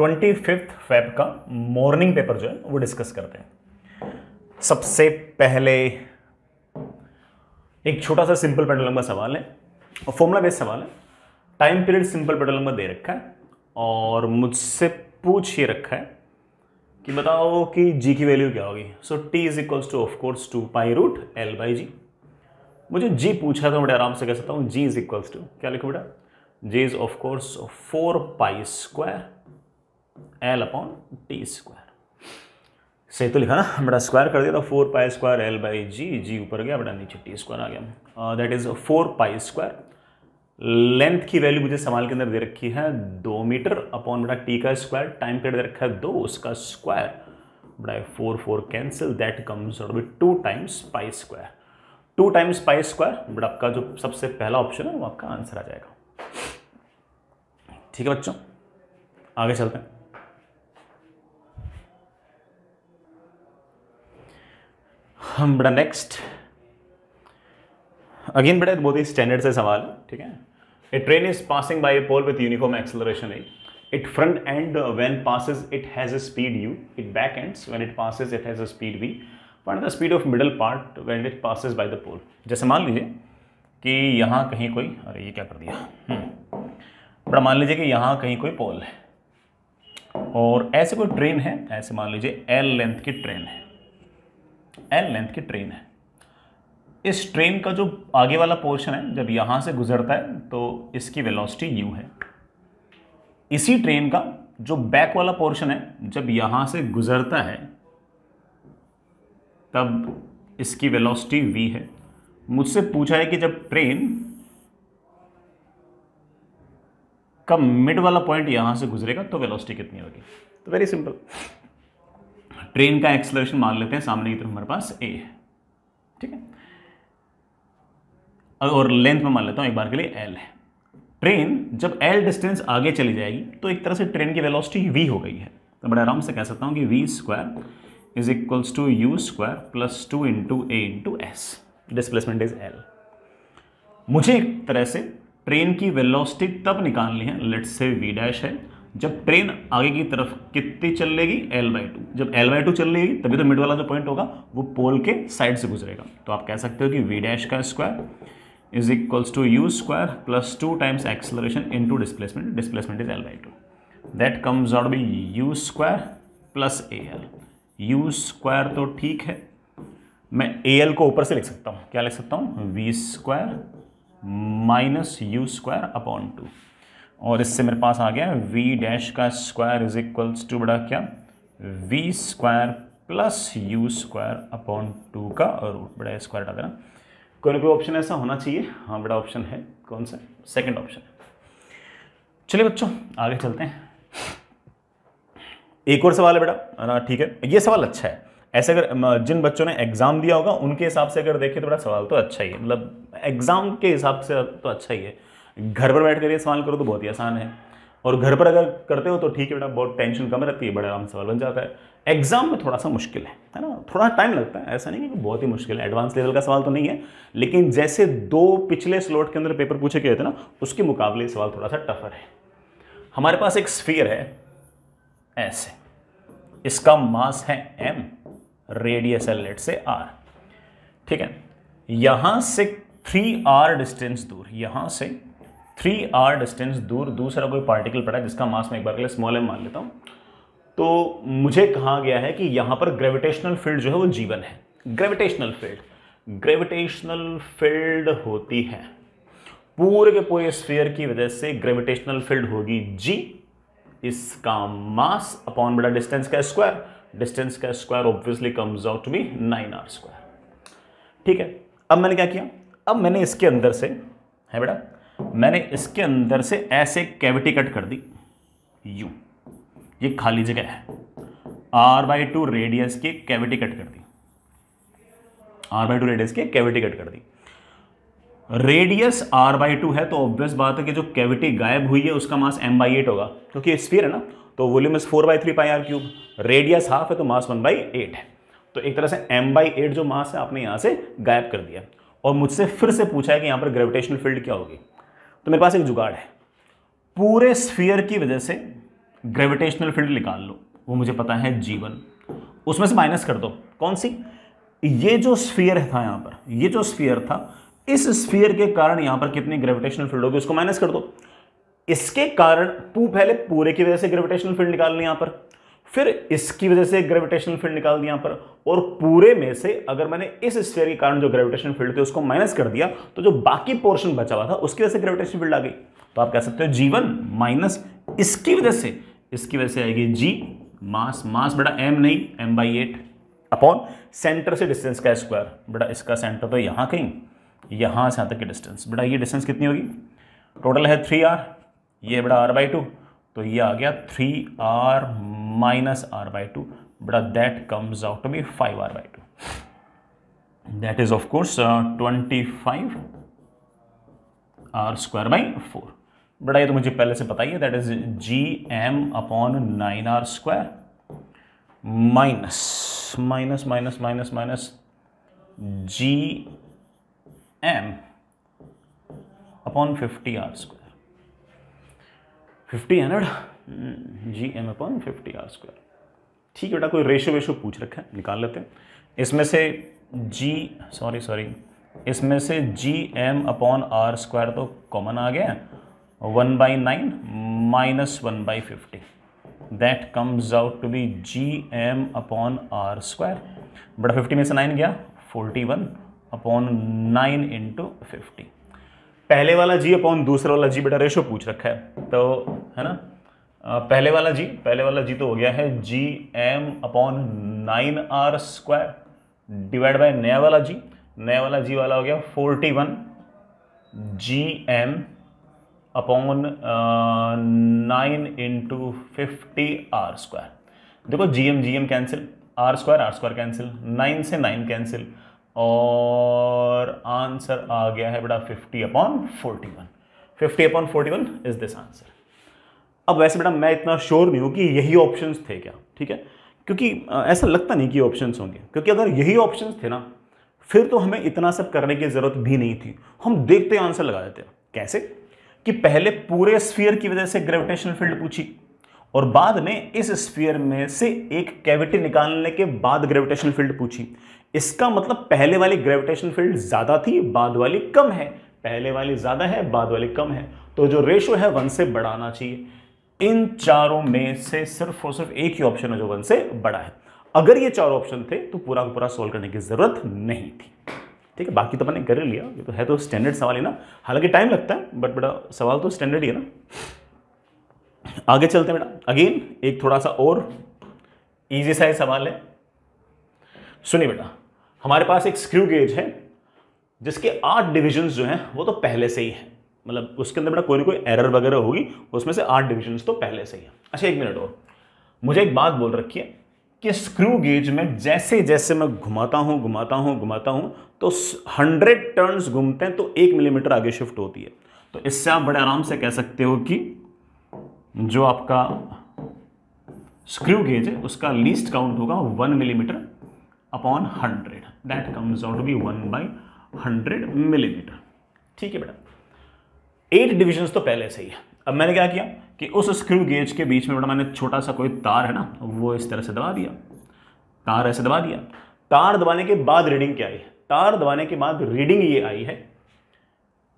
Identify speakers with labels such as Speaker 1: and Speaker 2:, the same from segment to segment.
Speaker 1: 25 Feb का morning paper जो है वो डिस्कस करते हैं। सबसे पहले एक छोटा सा सिंपल पेंडुलम का सवाल है और फॉर्मूला बेस्ड सवाल है। टाइम पीरियड सिंपल पेंडुलम में दे रखा है और मुझसे पूछ ही रखा है कि बताओ कि g की वैल्यू क्या होगी। सो t is equals two of course 2π√L/g। मुझे g पूछा है तो बड़े आराम से कह सकता हूँ g इज इक्वल्स टू क्या लिखो बेटा, g is of course 4π² L/t²। सही तो लिखा ना बेटा, स्क्वायर कर दिया था 4π² L/g, g ऊपर गया बेटा, नीचे t² आ गया। That is 4π²। लेंथ की वैल्यू मुझे सवाल के अंदर दे रखी है 2 मीटर अपॉन बेटा टी का स्क्वायर, टाइम पीरियड दे रखा है 2, उसका स्क्वायर बेटा 4 cancel, that comes out with 2 times π²। 2 times π² बेटा आपका जो सबसे पहला ऑप्शन है वो आपका आंसर आ जाएगा। ठीक है बच्चों, आगे चलते हैं। हम बेटा नेक्स्ट अगेन बेटा बहुत ही स्टैंडर्ड से सवाल है, ठीक है। A train is passing by a pole with uniform acceleration a. It front end when passes it has a speed u, it back ends when it passes it has a speed v। Find the speed of middle part when it passes by the pole. जैसे मान लीजिए कि यहाँ कहीं कोई, अरे ये क्या कर दिया, बड़ा मान लीजिए कि यहाँ कहीं कोई पोल है और ऐसे कोई ट्रेन है, ऐसे मान लीजिए L लेंथ की ट्रेन है, L लेंथ की ट्रेन है। इस ट्रेन का जो आगे वाला पोर्शन है जब यहां से गुजरता है तो इसकी वेलोसिटी u है। इसी ट्रेन का जो बैक वाला पोर्शन है जब यहां से गुजरता है तब इसकी वेलोसिटी v है। मुझसे पूछा है कि जब ट्रेन का मिड वाला पॉइंट यहां से गुजरेगा तो वेलोसिटी कितनी होगी। तो वेरी सिंपल, ट्रेन का एक्सेलरेशन मान लेते हैं सामने की तरफ हमारे पास a है, ठीक है, और लेंथ में मान लेता हूं एक बार के लिए L है। ट्रेन जब L डिस्टेंस आगे चली जाएगी तो एक तरह से ट्रेन की वेलोसिटी v हो गई है। तो बड़े आराम से कह सकता हूं कि v² is equals to u² plus 2 × a × s। Displacement is L। मुझे एक तरह से ट्रेन की वेलोसिटी तब निकालनी है, लेट्स से v' है, जब ट्रेन आगे की तरफ कितनी चल लेगी L/2। जब L/2 चल लेगी तभी तो मिड वाला जो पॉइंट होगा वो पोल के साइड से गुजरेगा। तो आप कह सकते हो कि v' का square is equals to u² plus 2 times acceleration into displacement. Displacement is L/2, that comes out be u² plus al। u² तो ठीक है, मैं al को ऊपर से लिख सकता हूँ, क्या लिख सकता हूँ, v² माइनस u² अपॉन 2, और इससे मेरे पास आ गया v' का स्क्वायर इज इक्वल्स टू बड़ा क्या, v² प्लस u² अपॉन 2 का रूट। बड़ा स्क्वायर हटा देना, कोई ना कोई ऑप्शन ऐसा होना चाहिए। हाँ बड़ा ऑप्शन है, कौन सा, सेकंड ऑप्शन है। चलिए बच्चों आगे चलते हैं। एक और सवाल है बेटा, ठीक है, ये सवाल अच्छा है। ऐसे अगर जिन बच्चों ने एग्जाम दिया होगा उनके हिसाब से अगर देखें तो बड़ा सवाल तो अच्छा ही है, मतलब एग्जाम के हिसाब से तो अच्छा ही है। घर पर बैठ कर ये सवाल करो तो बहुत ही आसान है, और घर पर अगर करते हो तो ठीक है बेटा, बहुत टेंशन कम रहती है, बड़े आराम से सवाल बन जाता है। एग्जाम में थोड़ा सा मुश्किल है ना, थोड़ा टाइम लगता है, ऐसा नहीं कि बहुत ही मुश्किल है, एडवांस लेवल का सवाल तो नहीं है, लेकिन जैसे 2 पिछले स्लॉट के अंदर पेपर पूछे गए थे ना, उसके मुकाबले सवाल थोड़ा सा टफर है। हमारे पास एक स्फीयर है ऐसे, इसका मास है m, रेडियस है लेट से r, ठीक है। यहां से 3r डिस्टेंस दूर, यहां से 3r डिस्टेंस दूर दूसरा कोई पार्टिकल पड़ा है जिसका मास मैं एक बार के लिए स्मॉल m मान लेता हूं। तो मुझे कहा गया है कि यहां पर ग्रेविटेशनल फील्ड जो है वो g1 है। ग्रेविटेशनल फील्ड होती है पूरे के पूरे स्फीयर की वजह से, ग्रेविटेशनल फील्ड होगी g, इसका मास अपॉन बड़ा डिस्टेंस का स्क्वायर, डिस्टेंस का square obviously comes out to be 9r², ठीक है। अब मैंने क्या किया, अब मैंने इसके अंदर से है बेटा, मैंने इसके अंदर से ऐसे कैविटी कट कर दी u, ये खाली जगह है, r/2 रेडियस की कैविटी कट कर दी, r/2 रेडियस की कैविटी कट कर दी। रेडियस r/2 है तो ऑब्वियस बात है कि जो कैविटी गायब हुई है उसका मास m/8 होगा, क्योंकि स्फीयर है ना, तो volume is 4/3πr³, radius half है तो मास 1/8 है। तो एक तरह से m/8 जो मास है आपने यहां से गायब कर दिया, और मुझसे फिर से पूछा है कि यहां पर ग्रेविटेशनल फील्ड क्या होगी। तो मेरे पास एक जुगाड़ है, पूरे स्फीयर की वजह से ग्रेविटेशनल फील्ड निकाल लो, वो मुझे पता है G1, उसमें से माइनस कर दो कौन सी, ये जो स्फीयर था यहां पर, ये जो स्फीयर था, इस स्फीयर के कारण यहां पर कितनी ग्रेविटेशनल फील्ड होगी उसको माइनस कर दो। इसके कारण पहले पूरे की वजह से ग्रेविटेशनल फील्ड निकाल ली यहां पर, फिर इसकी वजह से ग्रेविटेशनल फील्ड निकाल दिया यहां पर, और पूरे में से अगर मैंने इस स्फीयर के कारण जो ग्रेविटेशनल फील्ड थे उसको माइनस कर दिया तो जो बाकी पोर्शन बचा हुआ था उसकी वजह से ग्रेविटेशनल फील्ड आ गई। तो आप कह सकते हो G1 माइनस इसकी वजह से आएगी G मास, मास बेटा m नहीं m/8 अपॉन सेंटर से डिस्टेंस का स्क्वायर, बेटा इसका सेंटर तो यहां कहीं, यहां से यहां तक की डिस्टेंस, बेटा ये डिस्टेंस कितनी होगी, टोटल है 3r, ये बेटा r/2, तो ये आ गया 3r माइनस r/2, बेटा that comes out to be 5r/2, that is of course 25r²/4। बेटा ये तो मुझे पहले से पता ही है, that is Gm/9r² minus minus minus minus minus Gm/50r², 50 है ना बेटा, Gm/50r²। ठीक है बेटा, कोई रेशो वेशो पूछ रखा है, निकाल लेते हैं। इसमें से इसमें से Gm/r² तो कॉमन आ गया, 1/9 minus 1/50, that comes out to be Gm/r², बड़ा 50 में से 9 गया, 41/9 इंटू 50। पहले वाला G अपॉन दूसरा वाला G बेटा रेशो पूछ रखा है, तो है ना, पहले वाला G तो हो गया है Gm/9r² डिवाइड बाय नया वाला G वाला हो गया 41 Gm/9 इंटू 50r²। देखो Gm कैंसिल, r² कैंसिल, 9 से 9 कैंसिल, और आंसर आ गया है बेटा 50/41। 50/41 इज दिस आंसर। अब वैसे बेटा मैं इतना श्योर नहीं हूं कि यही ऑप्शंस थे क्या, ठीक है, क्योंकि ऐसा लगता नहीं कि ऑप्शंस होंगे, क्योंकि अगर यही ऑप्शंस थे ना फिर तो हमें इतना सब करने की जरूरत भी नहीं थी, हम देखते आंसर लगा देते। कैसे कि पहले पूरे स्फीयर की वजह से ग्रेविटेशनल फील्ड पूछी, और बाद में इस स्फीयर में से एक कैविटी निकालने के बाद ग्रेविटेशनल फील्ड पूछी। इसका मतलब पहले वाली ग्रेविटेशनल फील्ड ज्यादा थी, बाद वाली कम है, पहले वाली ज्यादा है, बाद वाली कम है, तो जो रेशो है 1 से बड़ा आना चाहिए। इन चारों में से सिर्फ और सिर्फ एक ही ऑप्शन है जो 1 से बड़ा है। अगर ये चार ऑप्शन थे तो पूरा का पूरा सोल्व करने की जरूरत नहीं थी, ठीक है। बाकी तो मैंने कर लिया, ये तो है तो स्टैंडर्ड सवाल है ना, हालांकि टाइम लगता है बट बेटा सवाल तो स्टैंडर्ड ही है ना। आगे चलते हैं बेटा, अगेन एक थोड़ा सा और इजी सा सवाल है। सुनिए बेटा, हमारे पास एक स्क्रू गेज है जिसके 8 डिविजन्स जो हैं वो तो पहले से ही है, मतलब उसके अंदर बेटा कोई ना कोई एरर वगैरह होगी, उसमें से 8 डिविजन्स तो पहले से ही है। अच्छा एक मिनट और, मुझे एक बात बोल रखी है कि स्क्रू गेज में जैसे जैसे मैं घुमाता हूं तो 100 टर्न्स घूमते हैं तो 1 मिलीमीटर आगे शिफ्ट होती है। तो इससे आप बड़े आराम से कह सकते हो कि जो आपका स्क्रू गेज है उसका लीस्ट काउंट होगा 1 millimetre upon 100, that comes out to be 1/100 millimetre. ठीक है बेटा, 8 डिविजन्स तो पहले से ही है। अब मैंने क्या किया कि उस स्क्रू गेज के बीच में बेटा मैंने छोटा सा कोई तार है ना वो इस तरह से दबा दिया, तार ऐसे दबा दिया। तार दबाने के बाद रीडिंग क्या आई है, तार दबाने के बाद रीडिंग ये आई है,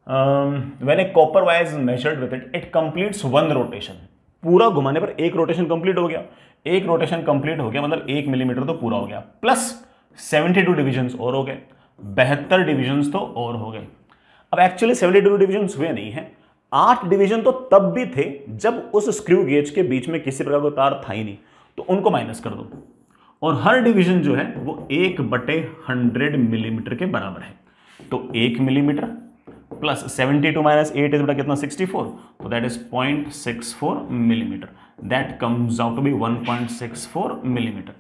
Speaker 1: when A copper wire is measured with it completes 1 rotation. पूरा घुमाने पर एक रोटेशन कंप्लीट हो गया, एक रोटेशन कंप्लीट हो गया मतलब 1 मिलीमीटर तो पूरा हो गया, प्लस 72 डिविजन्स और हो गए, 72 डिविजन्स तो और हो गए। अब एक्चुअली 72 डिविजन्स हुए नहीं है, 8 डिवीजन तो तब भी थे जब उस स्क्रू गेज के बीच में किसी प्रकार का तार था ही नहीं, तो उनको माइनस कर दो, और हर डिवीजन जो है वो 1/100 मिलीमीटर के बराबर है। तो 1 मिलीमीटर प्लस 72 माइनस 8 इज बेटा कितना 64, तो that is 0.64 millimetre, that comes out to be 1.64 millimetre.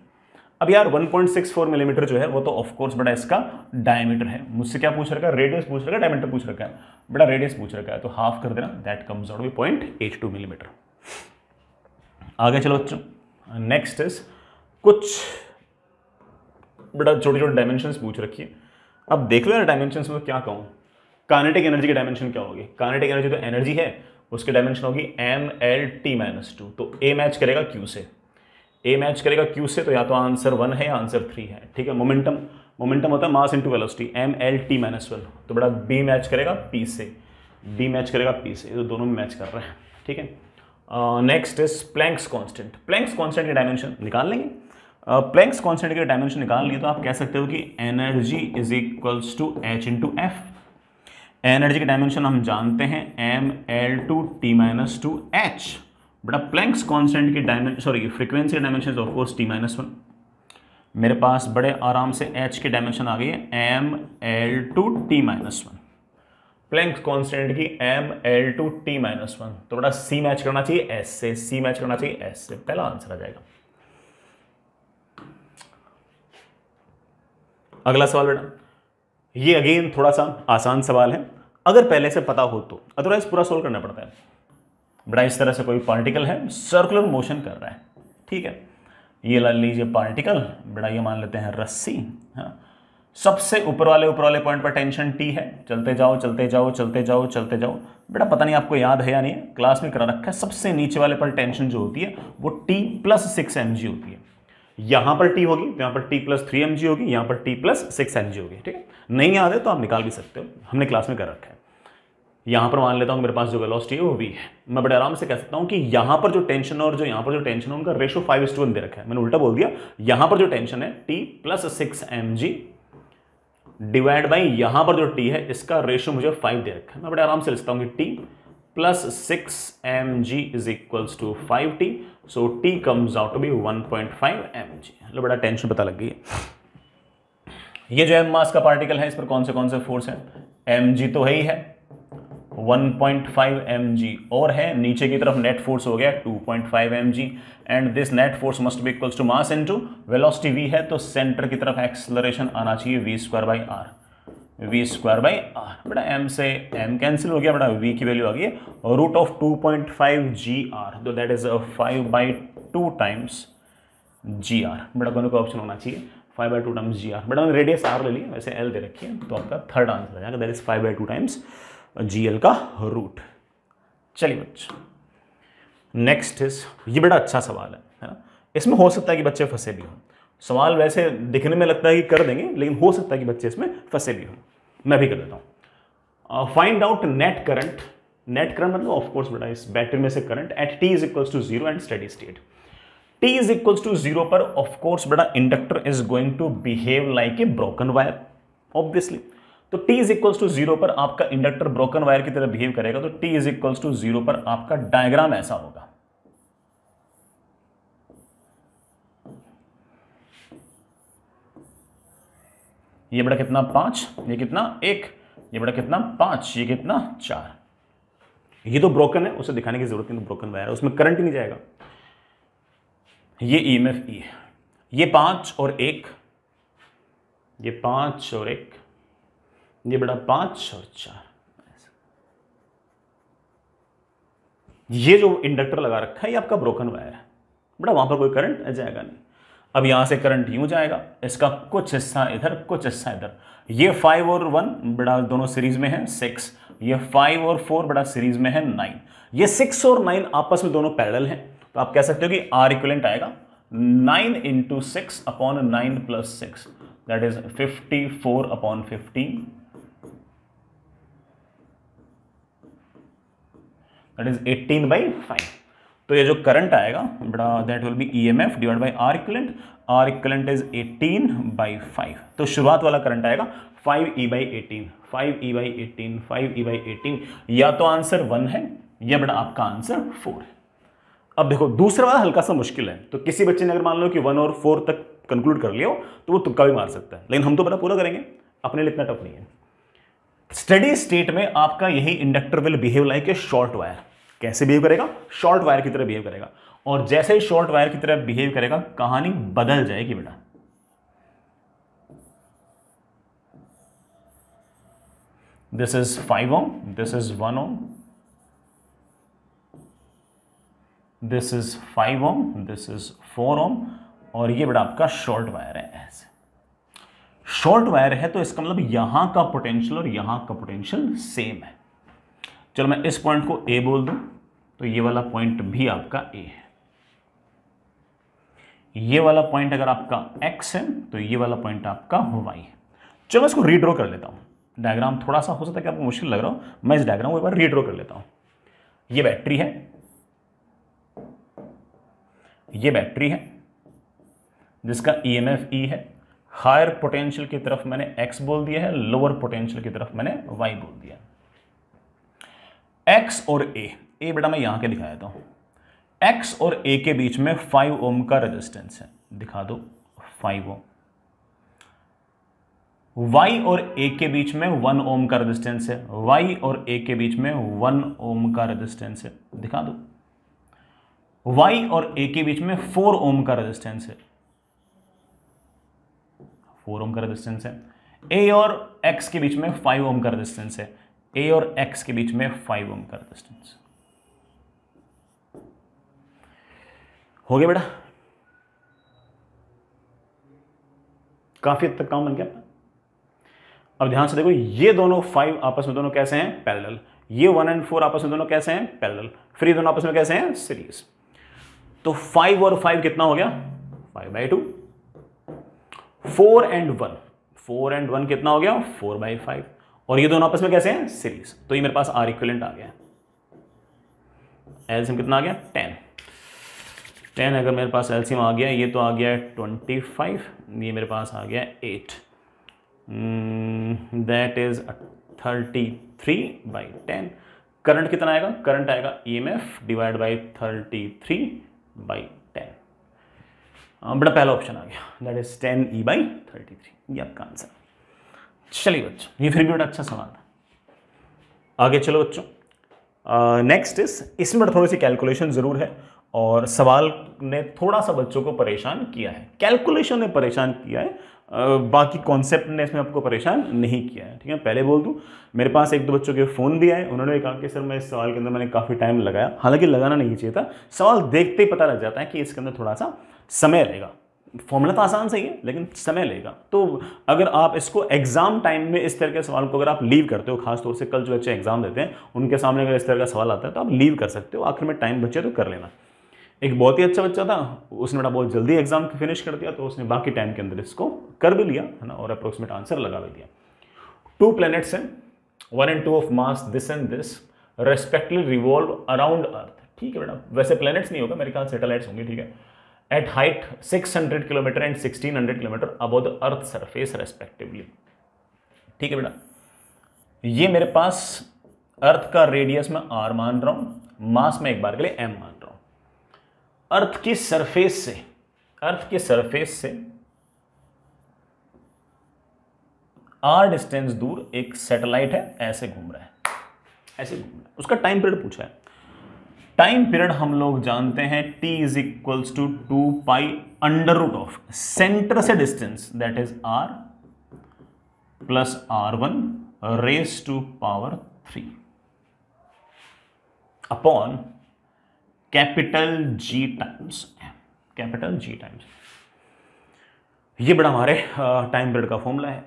Speaker 1: अब यार 1.64 मिलीमीटर जो है वो तो ऑफ कोर्स बेटा इसका डायमीटर है। मुझसे क्या पूछ रखा है, रेडियस पूछ रखा है, डायमीटर पूछ रखा है, बेटा रेडियस पूछ रखा है तो हाफ कर देना, that comes out to be 0.82 millimetre. आगे चलो बच्चों, नेक्स्ट इज कुछ बेटा छोटे छोटे डायमेंशंस पूछ रखी है। अब देख लो यार डायमेंशंस में क्या कहूँ, काइनेटिक एनर्जी की डायमेंशन क्या होगी। काइनेटिक एनर्जी तो एनर्जी है उसकी डायमेंशन होगी M L T minus two. तो ए मैच करेगा क्यू से, ए मैच करेगा क्यू से, तो या तो आंसर 1 है या आंसर 3 है। ठीक है, मोमेंटम, मोमेंटम होता है mass into velocity, M L T minus 1। तो बड़ा बी मैच करेगा पी से, बी मैच करेगा पी से, तो दोनों में मैच कर रहे हैं। ठीक है, next is Planck's constant. Planks constant की डायमेंशन निकाल लेंगे। प्लैंक्स कांस्टेंट की डायमेंशन निकाल लिए तो आप कह सकते हो कि energy is equals to H into F. Energy की डायमेंशन हम जानते हैं M L two T minus two H. बड़ा प्लैंक्स कांस्टेंट की डायमेंशन, सॉरी फ्रीक्वेंसी की dimension of course T minus 1। मेरे पास बड़े आराम से एच की डायमेंशन आ गई है M L two T minus 1। Planck's constant की M L two T minus 1, तो बड़ा सी मैच करना चाहिए एस से, सी मैच करना चाहिए एस से, पहला आंसर आ जाएगा। अगला सवाल बेटा, ये अगेन थोड़ा सा आसान सवाल है अगर पहले से पता हो तो, अदरवाइज पूरा सोल्व करना पड़ता है। बड़ा इस तरह से कोई पार्टिकल है, सर्कुलर मोशन कर रहा है। ठीक है, ये ला लीजिए पार्टिकल, बड़ा ये मान लेते हैं रस्सी। हाँ, सबसे ऊपर वाले पॉइंट पर टेंशन टी है, चलते जाओ चलते जाओ चलते जाओ चलते जाओ। बेटा पता नहीं आपको याद है या नहीं, क्लास में करा रखा है, सबसे नीचे वाले पर टेंशन जो होती है वो टी प्लस 6 mg होती है। यहां पर टी होगी तो यहां पर टी प्लस 3 mg होगी, यहां पर टी प्लस 6 mg होगी। ठीक है, नहीं याद है तो आप निकाल भी सकते हो, हमने क्लास में कर रखा है। यहां पर मान लेता हूं मेरे पास जो वेलोसिटी है वो v है। मैं बड़े आराम से कह सकता हूं कि यहां पर जो टेंशन और जो यहां पर जो टेंशन है उनका रेशो 5:1 दे रखा है। मैंने उल्टा बोल दिया, यहां पर जो टेंशन है T plus 6 mg divide by यहां पर जो टी है इसका रेशो मुझे 5 दे रखा है। मैं बड़े आराम से लिखता हूं कि T plus 6 mg is equals to 5t, so t comes out to be 1.5 mg। लो बड़ा टेंशन पता लग गई है। ये जो m मास का पार्टिकल है इस पर कौन से फोर्स है, mg तो है ही है, 1.5 mg और है, नीचे की तरफ नेट फोर्स हो गया 2.5 mg, and this net force must be equals to mass into velocity v है, तो सेंटर की तरफ एक्सेलरेशन आना चाहिए v square by R, v square by R. बड़ा m से m कैंसिल हो गया, बड़ा v की वैल्यू आ गई है रूट ऑफ 2.5 gr, तो दैट इज 5/2 टाइम्स gr। बड़ा दोनों का ऑप्शन होना चाहिए 5/2 टाइम्स gr। बड़ा मैंने रेडियस r ले लिया, वैसे l दे रखी है, तो आपका थर्ड आंसर आ जाएगा, दैट इज 5/2 टाइम्स जीएल का रूट। चलिए बच्चों, नेक्स्ट इज, ये बड़ा अच्छा सवाल है ना, इसमें हो सकता है कि बच्चे फंसे भी हों। सवाल वैसे दिखने में लगता है कि कर देंगे, लेकिन हो सकता है कि बच्चे इसमें फंसे भी हों। मैं भी कर देता हूं। Find out net current. Net current मतलब ऑफ कोर्स बेटा इस बैटरी में से current at T is equals to 0 and steady state. T is equals to 0 पर ऑफ कोर्स बेटा inductor is going to behave like a broken wire, obviously. तो t is equals to 0 पर आपका inductor broken wire की तरह behave करेगा, तो t is equals to 0 पर आपका डायग्राम ऐसा होगा। ये बड़ा कितना 5, ये कितना 1, ये बड़ा कितना 5, ये कितना 4। ये तो ब्रोकन है, उसे दिखाने की जरूरत नहीं, तो ब्रोकन वायर है, उसमें करंट ही नहीं जाएगा। ये ईएमएफ ई है, ये 5 और 1, ये 5 और 1, ये बड़ा 5 और 4। ये जो इंडक्टर लगा रखा है ये आपका ब्रोकन वायर है, बड़ा वहां पर कोई करंट जाएगा नहीं। अब यहां से करंट यूं जाएगा, इसका कुछ हिस्सा इधर कुछ हिस्सा इधर। ये 5 और 1 बड़ा दोनों सीरीज में है 6, ये 5 और 4 बड़ा सीरीज में है 9, ये 6 और 9 आपस में दोनों पैरेलल हैं, तो आप कह सकते हो कि आर इक्विवेलेंट आएगा 9 into 6 upon 9 plus 6, that is 54 upon 15, that is 18/5। तो ये जो करंट आएगा बड़ा that will be EMF divide by R equivalent. R equivalent is 18/5, तो शुरुआत वाला करंट आएगा 5e/18, 5e/18, 5e/18। या तो आंसर 1 है या बड़ा आपका आंसर 4 है। अब देखो दूसरा वाला हल्का सा मुश्किल है, तो किसी बच्चे ने अगर मान लो कि 1 और 4 तक कंक्लूड कर लिया हो तो वो तुक्का भी मार सकता है, लेकिन हम तो बड़ा पूरा करेंगे, अपने लिए इतना टफ नहीं है। स्टेडी स्टेट में आपका यही inductor will behave like A short wire. कैसे बिहेव करेगा, शॉर्ट वायर की तरह बिहेव करेगा, और जैसे ही शॉर्ट वायर की तरह बिहेव करेगा कहानी बदल जाएगी बेटा। This is 5 ohm, this is 1 ohm, this is 5 ohm, this is 4 ohm, और ये बेटा आपका शॉर्ट वायर है। ऐसे शॉर्ट वायर है तो इसका मतलब यहां का पोटेंशियल और यहां का पोटेंशियल सेम है। चलो मैं इस पॉइंट को ए बोल दूं, तो ये वाला पॉइंट भी आपका ए है। ये वाला पॉइंट अगर आपका x है तो ये वाला पॉइंट आपका y है। चलो मैं इसको रीड्रॉ कर लेता हूं। डायग्राम थोड़ा सा हो सकता है कि आपको मुश्किल लग रहा हो, मैं इस डायग्राम को एक बार रीड्रॉ कर लेता हूं। ये बैटरी है, ये बैटरी है जिसका EMF E है। हायर पोटेंशियल की तरफ मैंने x बोल दिया है, लोअर पोटेंशियल की तरफ मैंने y बोल दिया। x और a बेटा मैं यहां के दिखा देता हूं। x और a के बीच में 5 ओम का रेजिस्टेंस है, दिखा दो 5 ओम। y और a के बीच में 1 ओम का रेजिस्टेंस है, y और a के बीच में 1 ओम का रेजिस्टेंस है, दिखा दो। y और a के बीच में 4 ओम का रेजिस्टेंस है, 4 ओम का रेजिस्टेंस है। a और x के बीच में 5 ओम का रेजिस्टेंस है, a और x के बीच में 5 ओम का रेजिस्टेंस। हो गया बेटा, काफी हद तक काम बन गया। अब ध्यान से देखो, ये दोनों 5 आपस में दोनों कैसे हैं? पैरेलल। ये 1 और 4 आपस में दोनों कैसे हैं? पैरेलल। फिर ये दोनों आपस में कैसे हैं? सीरीज। तो 5 और 5 कितना हो गया? 5/2। 4 and 1, 4 and 1 कितना हो गया? 4/5। और ये दोनों आपस में कैसे हैं? सीरीज। तो ये मेरे पास आर इक्विवेलेंट आ गया। एलसीएम कितना आ गया? 10 अगर मेरे पास एलसीएम आ गया, ये तो आ गया 25, ये मेरे पास आ गया 8, दैट इज 33/10। करंट कितना आएगा? करंट आएगा EMF डिवाइड बाई 33/10। बड़ा पहला ऑप्शन आ गया, दैट इज 10E/33। ये आपका आंसर। चलिए बच्चों, ये फिर भी बड़ा अच्छा सवाल था। आगे चलो बच्चों, नेक्स्ट इज, इसमें थोड़ी सी कैलकुलेशन जरूर है और सवाल ने थोड़ा सा बच्चों को परेशान किया है। कैलकुलेशन ने परेशान किया है, बाकी कॉन्सेप्ट ने इसमें आपको परेशान नहीं किया है। ठीक है, पहले बोल दूं, मेरे पास 1-2 बच्चों के फ़ोन भी आए, उन्होंने कहा कि सर मैं इस सवाल के अंदर मैंने काफ़ी टाइम लगाया। हालांकि लगाना नहीं चाहिए था, सवाल देखते ही पता लग जाता है कि इसके अंदर थोड़ा सा समय लगेगा। फॉर्मूला तो आसान सही है लेकिन समय लगेगा। तो अगर आप इसको एग्जाम टाइम में इस तरह के सवाल को अगर आप लीव करते हो, खासतौर से कल जो बच्चे एग्जाम देते हैं उनके सामने अगर इस तरह का सवाल आता है तो आप लीव कर सकते हो, आखिर में टाइम बचे तो कर लेना। एक बहुत ही अच्छा बच्चा था, उसने बड़ा बहुत जल्दी एग्जाम फिनिश कर दिया, तो उसने बाकी टाइम के अंदर इसको कर भी लिया है ना, और अप्रोक्सीमेट आंसर लगा भी दिया। 2 प्लैनेट्स हैं, 1 and 2 of mass this and this respectively revolve around earth. ठीक है बेटा, वैसे प्लैनेट्स नहीं होगा, मेरे ख्याल सैटेलाइट्स होंगे। ठीक है, at height 600 kilometre and 1600 kilometre above the earth surface respectively. ठीक है बेटा, ये मेरे पास अर्थ का रेडियस में r मान रहा हूं, मास में एक बार के लिए m मान रहा हूं। अर्थ की सरफेस से r डिस्टेंस दूर एक सैटेलाइट है, ऐसे घूम रहा है, उसका टाइम पीरियड पूछा है। टाइम पीरियड हम लोग जानते हैं t is equals to 2π under root of centre से distance, that is r plus r1 raise to power 3 upon capital G times ये बड़ा हमारे टाइम पीरियड का फॉर्मूला है।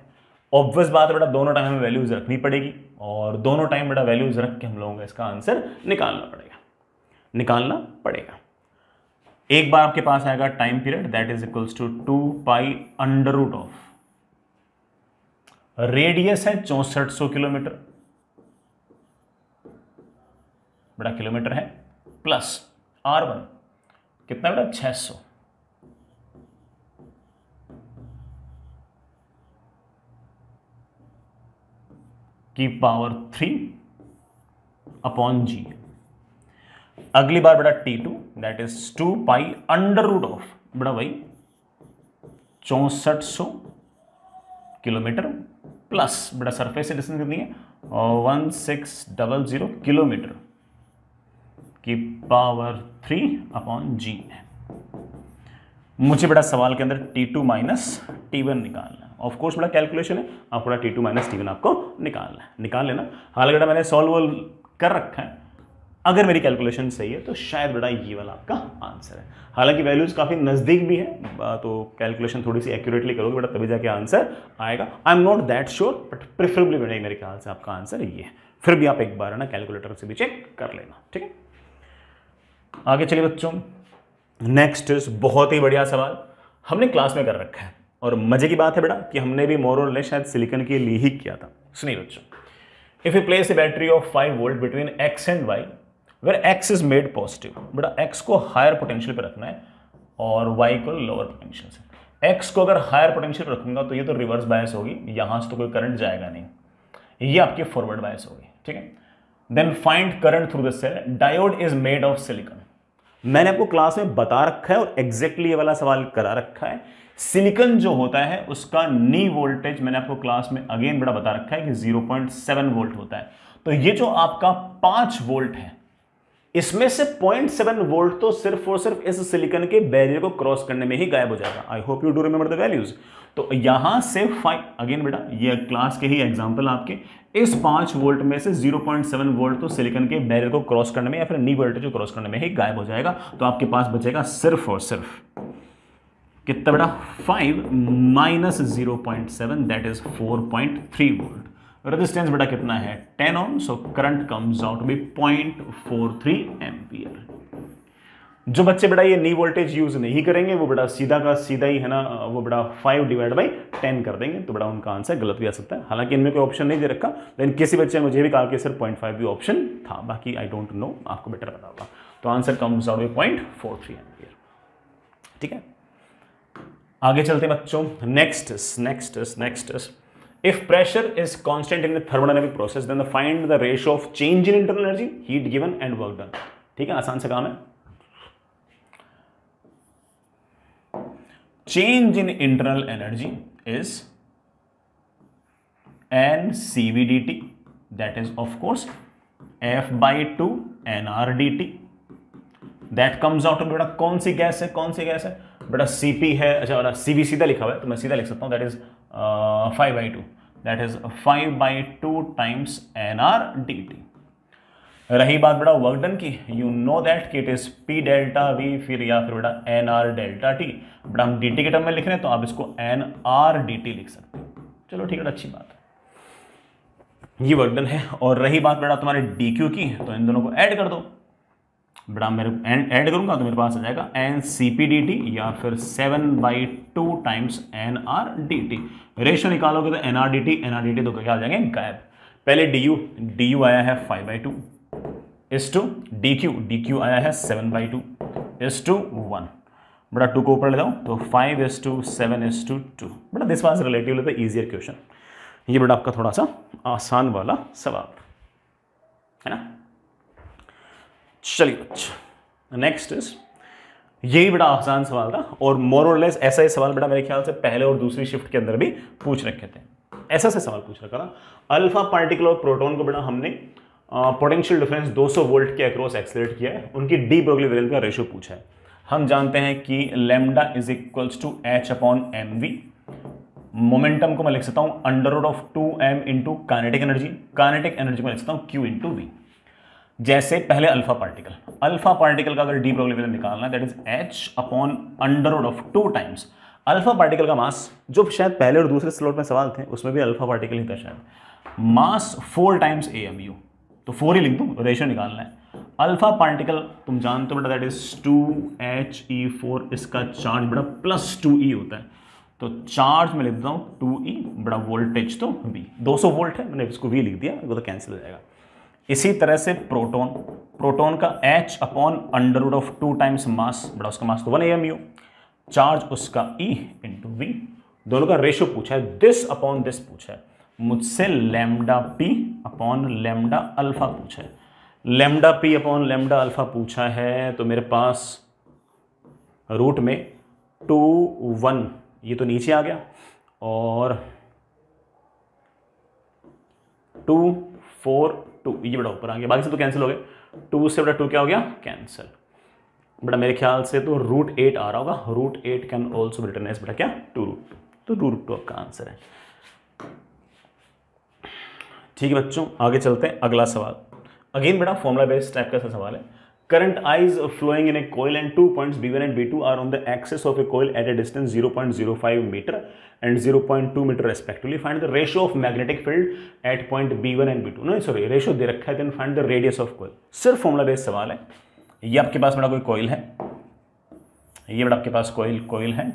Speaker 1: ऑब्वियस बात है बेटा, दोनों टाइम हमें वैल्यूज रखनी पड़ेगी और दोनों टाइम बेटा वैल्यूज रख के हम लोगों को इसका आंसर निकालना पड़ेगा। एक बार आपके पास आएगा time period, that is equals to 2π under root of, radius है 6400 किलोमीटर, बड़ा किलोमीटर है, प्लस r1 कितना बेटा? 600 की पावर 3 अपॉन G। अगली बार बेटा T2 that is 2π under root of बेटा वही 6400 किलोमीटर प्लस बेटा सरफेस से डिस्टेंस कितनी है? 1600 किलोमीटर की पावर 3 अपॉन G है। मुझे बेटा सवाल के अंदर T2 माइनस T1 निकालना है। ऑफ कोर्स बड़ा कैलकुलेशन है, आपको बड़ा T2 माइनस T1 आपको निकाल लेना। हालांकि बेटा मैंने सॉल्व कर रखा है, अगर मेरी कैलकुलेशन सही है तो शायद बेटा ये वाला आपका आंसर है। हालांकि वैल्यूज काफी नजदीक भी है, तो कैलकुलेशन थोड़ी सी एक्यूरेटली करोगे बेटा तभी जाके आंसर आएगा। I am not that sure, but preferably बेटा मेरे ख्याल से आपका आंसर ये है। फिर भी आप एक बार है ना कैलकुलेटर से भी चेक कर लेना, ठीक है। आगे चलिए बच्चों, नेक्स्ट बहुत ही बढ़िया सवाल हमने क्लास में कर रखा है और मजे की बात है बेटा कि हमने भी मोर और लेस शायद सिलिकॉन के लिए ही किया था। सुनिए बच्चों, if you place a battery of 5 volt between x and y where x is made positive, बेटा x को हायर पोटेंशियल पे रखना है और y को लोअर पोटेंशियल से। x को अगर हायर पोटेंशियल रखूंगा तो ये तो रिवर्स बायस होगी, यहां से तो कोई करंट जाएगा नहीं, ये आपकी फॉरवर्ड बायस होगी, ठीक है। Then find current through the cell, diode is made of silicon. मैंने आपको क्लास में बता रखा है और एग्जैक्टली ये वाला सवाल करा रखा है। सिलिकॉन जो होता है उसका नी वोल्टेज मैंने आपको क्लास में अगेन बड़ा बता रखा है कि 0.7 वोल्ट होता है। तो ये जो आपका 5 वोल्ट है इसमें से 0.7 वोल्ट तो सिर्फ और सिर्फ इस सिलिकॉन के बैरियर को क्रॉस करने में ही गायब हो जाएगा। I hope you do remember the values. तो यहां से 5 अगेन बेटा ये क्लास के ही एग्जांपल आपके, इस 5 वोल्ट में से 0.7 वोल्ट तो सिलिकॉन के बैरियर को क्रॉस करने में या फिर नी वोल्टेज को क्रॉस करने में ही गायब हो जाएगा। तो आपके पास बचेगा सिर्फ और सिर्फ कितना बेटा 5 minus 0.7 that is 4.3 volt. Resistance बेटा कितना है 10 ohm, so current comes out be 0.43 ampere. जो बच्चे बेटा ये नी वोल्टेज यूज नहीं करेंगे वो बेटा सीधा का सीधा ही है ना वो बेटा 5/10 कर देंगे, तो बेटा उनका आंसर गलत भी आ सकता है। हालांकि इनमें कोई ऑप्शन नहीं दे रखा, लेकिन किसी बच्चे ने मुझे भी कहा कि सर 0.5 भी ऑप्शन था, बाकी आई डोंट नो, आपको बेटर पता होगा। तो answer comes out be 0.43 ampere, ठीक है। आगे चलते बच्चों, next if pressure is constant in thermodynamic process then find the ratio of change in internal energy, heat given and work done. ठीक है, आसान से काम है। Change in internal energy is NCV dt, that is of course F/2 nR dt। That comes out बेटा कौन सी gas है बेटा CP है। अच्छा बेटा CV सीधा लिखा हुआ है तो मैं सीधा लिख सकता हूं, that is 5/2, that is 5/2 times nR dt। रही बात बेटा वर्क डन की, यू नो दैट कि it is P delta V फिर या फिर बेटा nR डेल्टा T। बेटा हम dt के टर्म में लिख रहे हैं तो आप इसको nR dt लिख सकते हैं। चलो ठीक है, अच्छी बात है, ये वर्क डन है। और रही बात बेटा तुम्हारे dq की, तो इन दोनों को ऐड कर दो बेटा। मेरे ऐड करूंगा तो मेरे पास आ जाएगा NCP dt या फिर 7/2 टाइम्स nR dt। रेशियो निकालोगे तो nR dt तो क्या आ जाएंगे गायब। पहले du आया है 5/2 इस टू dq आया है 7/2 इस टू 1। बेटा 2 को ऊपर ले जाओ तो 5:7:2। बेटा this was relatively the easier question. ये बेटा आपका थोड़ा सा आसान वाला सवाल है ना। चलिए बच्चा, नेक्स्ट इज, यही बड़ा आसान सवाल था और मोर और लेस ऐसा ही सवाल बेटा मेरे ख्याल से पहले और दूसरी शिफ्ट के अंदर भी पूछ रखे थे। ऐसा से सवाल पूछ रखा था। अल्फा पार्टिकल और प्रोटॉन को बेटा हमने पोटेंशियल डिफरेंस 200 वोल्ट के अक्रॉस एक्सेलरेट किया है, उनकी डी ब्रोगली वेरिएंस का रेशियो पूछा है। हम जानते हैं कि lambda is equals to h/mv। Momentum को मैं लिख सकता हूं √2m इंटू काइनेटिक एनर्जी को लिख सकता हूं q इंटू v। जैसे पहले अल्फा पार्टिकल का अगर डी ब्रोगली वेरिएंस निकालना है that is h/√2 times alpha particle का मास, जो शायद पहले और दूसरे स्लॉट में सवाल थे उसमें भी अल्फा पार्टिकल ही था शायद, मास 4 टाइम्स AMU, तो 4 ही लिख दूं, रेशियो निकालना है। अल्फा पार्टिकल तुम जानते हो बेटा दैट इज 2He4, इसका चार्ज बेटा +2E होता है, तो चार्ज में लिख देता हूं 2E, बड़ा वोल्टेज तो V, 200 वोल्ट है, मैंने इसको V लिख दिया, वो तो कैंसिल हो जाएगा। इसी तरह से प्रोटॉन का h/√2 टाइम्स मास, बड़ा उसका मास तो 1 AMU, चार्ज उसका E इंटू V, दोनों का रेशियो पूछा है, दिस अपॉन दिस पूछा है मुझसे, lambda P upon lambda alpha पूछा है। Lambda P upon lambda alpha पूछा है तो मेरे पास रूट में 2 1 ये तो नीचे आ गया और 2 4 2 ये बड़ा ऊपर आ गया, बाकी से तो कैंसिल हो गए। 2 से बड़ा 2 क्या हो गया कैंसिल। बड़ा मेरे ख्याल से तो √8 आ रहा होगा, √8 can also be written as बेटा क्या 2√2, तो 2√2 आपका आंसर है। ठीक है बच्चों, आगे चलते हैं। अगला सवाल अगेन बेटा फॉर्मूला बेस्ड टाइप का सवाल है। current I is flowing in a coil and 2 points B1 and B2 are on the axis of a coil at a distance 0.05 meter and 0.2 meter respectively. Find the ratio of magnetic field at point B1 and B2. No sorry, ratio दे रखा है, then find the radius of coil. सिर्फ formula based सवाल है. ये आपके पास बड़ा कोई coil है, ये बड़ा आपके पास कॉइल है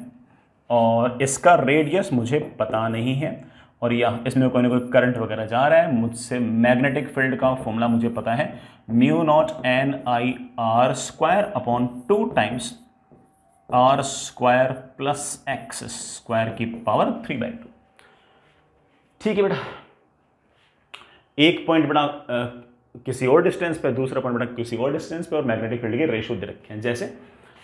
Speaker 1: और इसका रेडियस मुझे पता नहीं है और या इसमें कोई ना कोई करंट वगैरह जा रहा है. मुझसे मैग्नेटिक फील्ड का फॉर्मूला मुझे पता है, mu naught N I R square upon 2 times R square plus X square की पावर 3/2. ठीक है बेटा, एक पॉइंट बड़ा किसी और डिस्टेंस पे, दूसरा पॉइंट बड़ा किसी और डिस्टेंस पे और मैग्नेटिक फील्ड के रेशियो दे रखे हैं. जैसे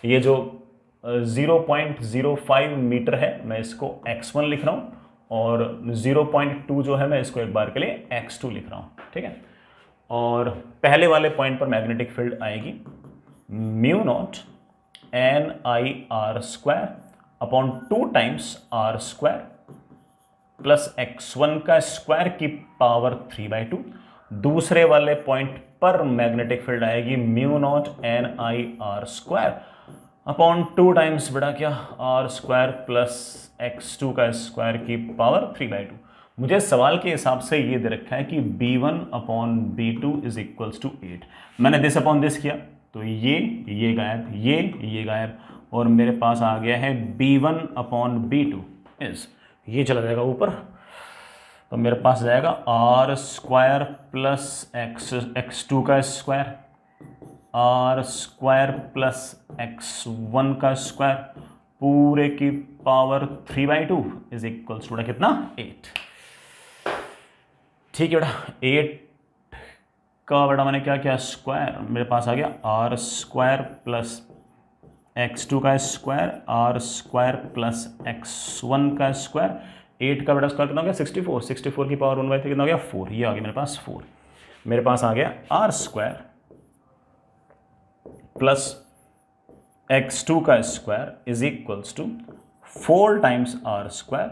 Speaker 1: ये जो 0.05 मीटर है मैं इसको x1 लिख रहा हूँ और 0.2 जो है मैं इसको एक बार के लिए x2 लिख रहा हूँ. ठीक है, और पहले वाले पॉइंट पर मैग्नेटिक फील्ड आएगी mu naught N I R square upon 2 times R square plus x1 का स्क्वायर की पावर 3/2. दूसरे वाले पॉइंट पर मैग्नेटिक फील्ड आएगी mu naught N I R square upon 2 times बेटा क्या आर स्क्वायर प्लस x2 का स्क्वायर की पावर 3/2. मुझे सवाल के हिसाब से ये दे रखा है कि b1 upon b2 is equals to 8. मैंने दिस अपॉन दिस किया तो ये गायब, ये गायब और मेरे पास आ गया है b1 अपॉन b2 इज, ये चला जाएगा ऊपर तो मेरे पास जाएगा आर स्क्वायर प्लस x2 का square are square plus x1 का स्क्वायर पूरे की पावर 3/2 इज इक्वल्स टू कितना 8. ठीक है बेटा, 8 का बेटा मैंने क्या किया स्क्वायर, मेरे पास आ गया आर स्क्वायर प्लस x2 का square are square plus x1 का स्क्वायर. 8 का बेटा स्क्वायर कितना हो गया 64 की पावर 1/3 कितना हो गया 4. ये आ गया मेरे पास 4. मेरे पास आ गया आर स्क्वायर प्लस x2 का square is equals to 4 times R square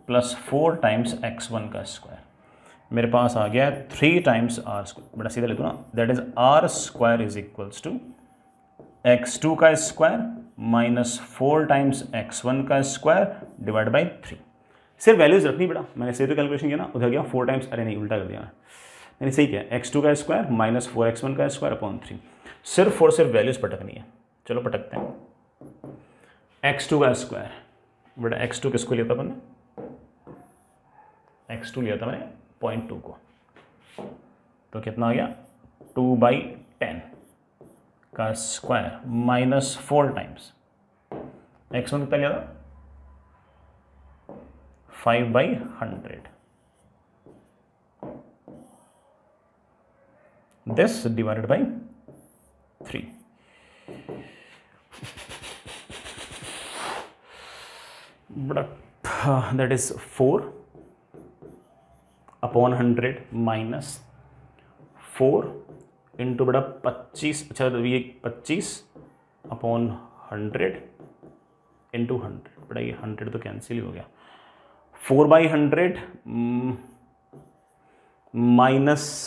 Speaker 1: plus 4 times x1 का स्क्वायर. मेरे पास आ गया 3 टाइम्स आर स्क्वायर, बड़ा सीधा लिखो ना, that is R square is equals to x2 का स्क्वायर माइनस 4 टाइम्स x1 का स्क्वायर डिवाइड बाई 3. सिर्फ वैल्यूज रखनी बेटा, मैंने सही तो कैलकुलेशन किया ना, उधर गया 4 टाइम्स, अरे नहीं उल्टा कर दिया मैंने, सही किया x2 का स्क्वायर माइनस 4x1 का स्क्वायर अपॉन 3. सिर्फ और सिर्फ वैल्यूज पटकनी है. चलो पटकते हैं. x2 का स्क्वायर बेटा, x2 किसको लिया था मैंने, x2 लिया था मैंने 0.2 को, तो कितना आ गया 2/10 का स्क्वायर माइनस 4 टाइम्स x1 कितना लिया था 5/100. This divided by 3. That is 4 upon 100 minus 4 into बड़ा 25, अच्छा ये 25 अपॉन 100 इंटू 100, बड़ा ये 100 तो कैंसिल ही हो गया. 4/100 माइनस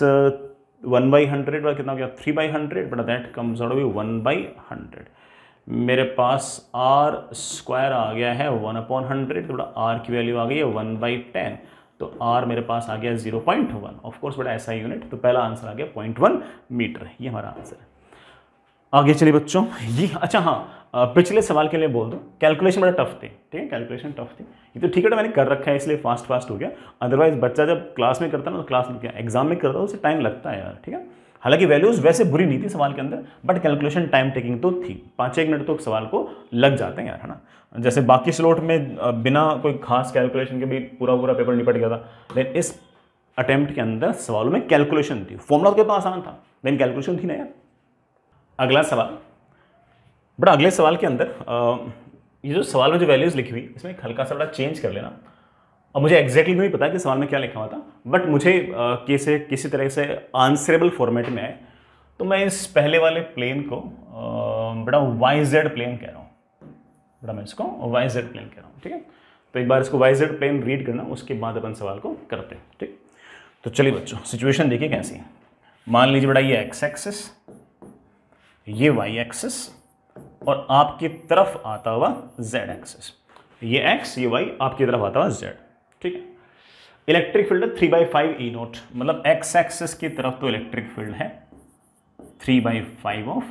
Speaker 1: 1/100 कितना हो गया 3/100, but that comes out to 1/100. मेरे पास आर स्क्वायर आ गया है 1/100, तो बड़ा आर की वैल्यू आ गई है 1/10, तो आर मेरे पास आ गया 0.1. ऑफकोर्स बड़ा ऐसा यूनिट, तो पहला आंसर आ गया 0.1 मीटर, ये हमारा आंसर है. आगे चलिए बच्चों, ये अच्छा हाँ पिछले सवाल के लिए बोल दो, कैलकुलेशन बड़ा टफ थी. ठीक है, कैलकुलेशन टफ थी. ये तो ठीक है, मैंने कर रखा है इसलिए फास्ट हो गया. अदरवाइज बच्चा जब क्लास में करता ना, तो क्लास में क्या एग्जाम में करता, उसे टाइम लगता है यार. ठीक है, हालांकि वैल्यूज वैसे बुरी नहीं थी सवाल के अंदर, बट कैलकुलेशन टाइम टेकिंग तो थी. 5-1 मिनट तो सवाल को लग जाते हैं यार, है ना. जैसे बाकी स्लॉट में बिना कोई खास कैलकुलेशन के भी पूरा पेपर निपट गया था, लेकिन इस अटेम्प्ट के अंदर सवालों में कैलकुलेशन थी. फॉर्मूला तो आसान था, लेकिन कैलकुलेशन थी ना यार. अगला सवाल, बड़ा अगले सवाल के अंदर ये जो सवाल में जो वैल्यूज लिखी हुई, इसमें एक हल्का सा बड़ा चेंज कर लेना. और मुझे एग्जैक्टली नहीं पता कि सवाल में क्या लिखा हुआ था, बट मुझे किसी तरह से आंसरेबल फॉर्मेट में है, तो मैं इस पहले वाले प्लेन को बड़ा YZ प्लेन कह रहा हूँ. बड़ा मैं इसको YZ प्लेन कह रहा हूँ. ठीक है, तो एक बार इसको YZ प्लेन रीड करना, उसके बाद अपन सवाल को करते हैं. ठीक, तो चलिए बच्चों सिचुएशन देखिए कैसी है. मान लीजिए बड़ा ये x एक्सिस, ये y एक्सिस और आपकी तरफ आता हुआ z एक्सिस, ये x ये y आपकी तरफ आता हुआ z, ठीक है। इलेक्ट्रिक फील्ड 3/5 ई नोट, मतलब x एक्सिस की तरफ तो इलेक्ट्रिक फील्ड है 3/5 of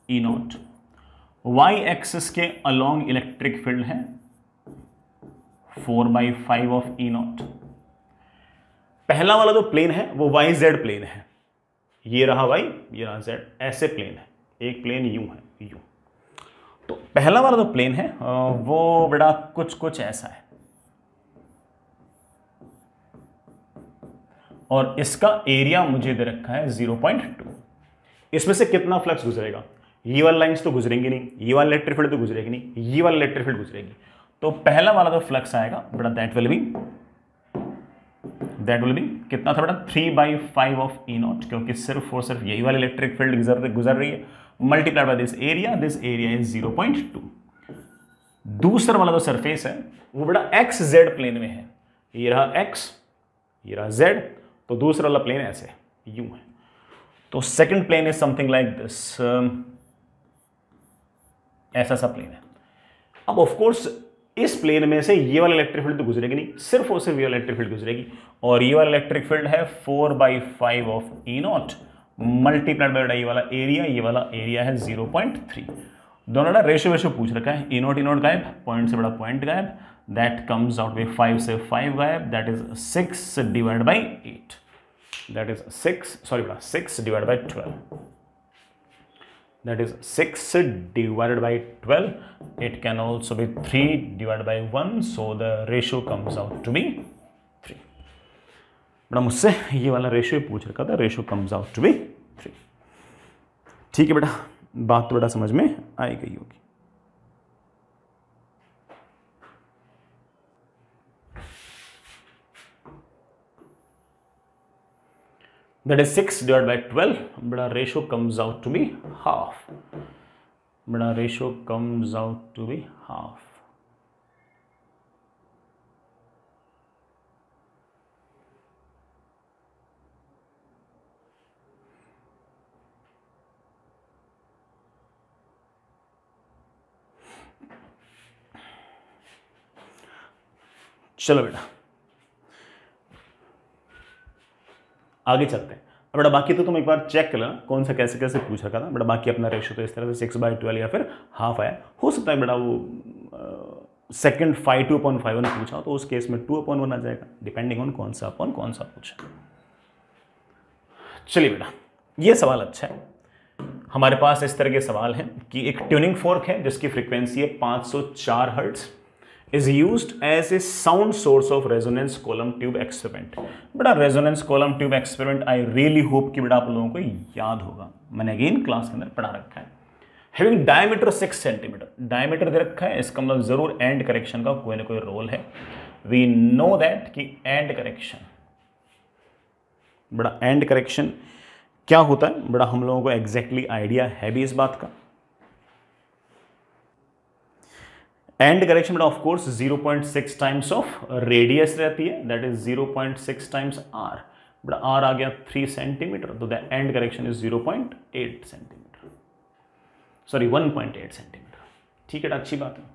Speaker 1: E note, y axis के अलोंग इलेक्ट्रिक फील्ड है 4/5 ऑफ ई नोट। पहला वाला जो प्लेन है वो y z प्लेन है, ये रहा y ये रहा z, ऐसे प्लेन है, एक प्लेन यूं है यूं। तो पहला वाला जो प्लेन है वो बड़ा कुछ ऐसा है और इसका एरिया मुझे दे रखा है 0.2। इसमें से कितना फ्लक्स गुजरेगा, ये वाली लाइंस तो गुजरेंगी नहीं, ये वाली इलेक्ट्रिक फील्ड तो गुजरेगी नहीं, ये वाली इलेक्ट्रिक फील्ड गुजरेगी। तो पहला वाला जो फ्लक्स आएगा बेटा दैट विल बी कितना था बेटा 3/5 ऑफ ई नॉट, क्योंकि सिर्फ और सिर्फ यही वाली इलेक्ट्रिक फील्ड गुजर रही है, multiplied by this area is 0.2। दूसरा वाला जो सरफेस है वो बेटा एक्स जेड प्लेन में है, ये रहा एक्स ये रहा जेड, तो दूसरा वाला प्लेन ऐसे यूं है। तो second plane is something like this, ऐसा सा प्लेन है। अब ऑफ कोर्स इस प्लेन में से ये वाला इलेक्ट्रिक फील्ड तो गुजरेगी नहीं, सिर्फ और सिर्फ ये वाला इलेक्ट्रिक फील्ड गुजरेगी, और ये वाला इलेक्ट्रिक फील्ड है 4/5 of E not multiplied by ये वाला एरिया है 0.3। दोनों ना रेशियो पूछ रखा है, ई नॉट गायब, पॉइंट से बड़ा पॉइंट गायब, दैट कम्स आउट बाई 5 से 5 गायब, that is 6 divide by 8, that is 6 divide by 12, that is 6 divided by 12. It can also be 3 divided by 1, so the ratio comes out to be 3. बड़ा मुझसे ये वाला ratio पूछ रखा था, ratio comes out to be 3। ठीक है बेटा, बात तो बेटा समझ में आई गई होगी। That is 6 divided by 12, बड़ा ratio comes out to be half, बड़ा ratio comes out to be half। चलो बेटा आगे चलते हैं। बड़ा बाकी तो तुम एक बार चेक कर लेना कौन सा कैसे कैसे पूछ रखा था। बड़ा बाकी अपना रेशियो तो इस तरह से 6/12 या फिर हाफ आया। हो सकता है बेटा वो सेकंड 2/5 ने पूछा तो उस केस में 2/1 आ जाएगा, डिपेंडिंग ऑन कौन सा पूछा। चलिए बेटा ये सवाल अच्छा है। हमारे पास इस तरह के सवाल हैं कि एक ट्यूनिंग फोर्क है जिसकी फ्रीक्वेंसी है 504 hertz, is used as a sound source of resonance column tube experiment। बड़ा resonance column tube experiment I really hope कि बेटा आप लोगों को याद होगा, मैंने अगेन क्लास के अंदर पढ़ा रखा है। हैविंग डायमीटर 6 सेंटीमीटर, डायमीटर दे रखा है, इसका मतलब जरूर एंड करेक्शन का कोई ना कोई रोल है। वी नो दैट कि एंड करेक्शन, बड़ा एंड करेक्शन क्या होता है बड़ा हम लोगों को एग्जैक्टली आइडिया है भी इस बात का। एंड करेक्शन बेटा of course 0.6 times of radius रहती है, दैट इज 0.6 टाइम्स आर, बड़ा आर आ गया 3 सेंटीमीटर, तो the end correction is 0.8 centimetre, sorry 1.8 centimetre. ठीक है, अच्छी बात है।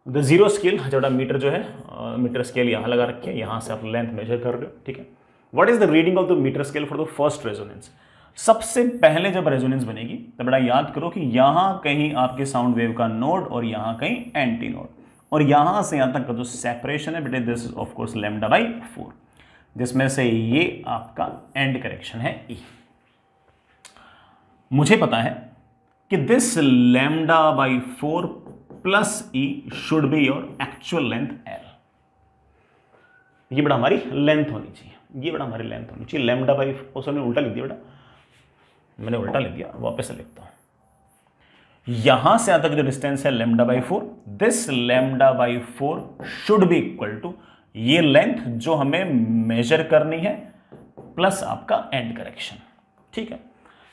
Speaker 1: द जीरो स्केल जब मीटर जो है मीटर स्केल यहाँ लगा रखी है, यहाँ से आप लेंथ मेजर कर रहे हो। ठीक है, what is the reading of the metre scale for the first resonance. सबसे पहले जब रेजोनेंस बनेगी तो बड़ा याद करो कि यहां कहीं आपके साउंड वेव का नोड और यहां कहीं एंटी नोड, और यहां से यहां तक का जो सेपरेशन है बेटे दिस इज ऑफ कोर्स λ/4, जिसमें से ये आपका एंड करेक्शन है ई। मुझे पता है कि this λ/4 plus e should be your actual length L. ये बड़ा हमारी लेंथ होनी चाहिए, ये बड़ा हमारी लेंथ होनी चाहिए λ/4। सॉरी उल्टा लिख दिया बेटा, मैंने उल्टा लिख दिया, वापस से लिखता हूं। यहां से यहां तक जो डिस्टेंस है λ/4, this λ/4 should be equal to ये लेंथ जो हमें मेजर करनी है प्लस आपका एंड करेक्शन। ठीक है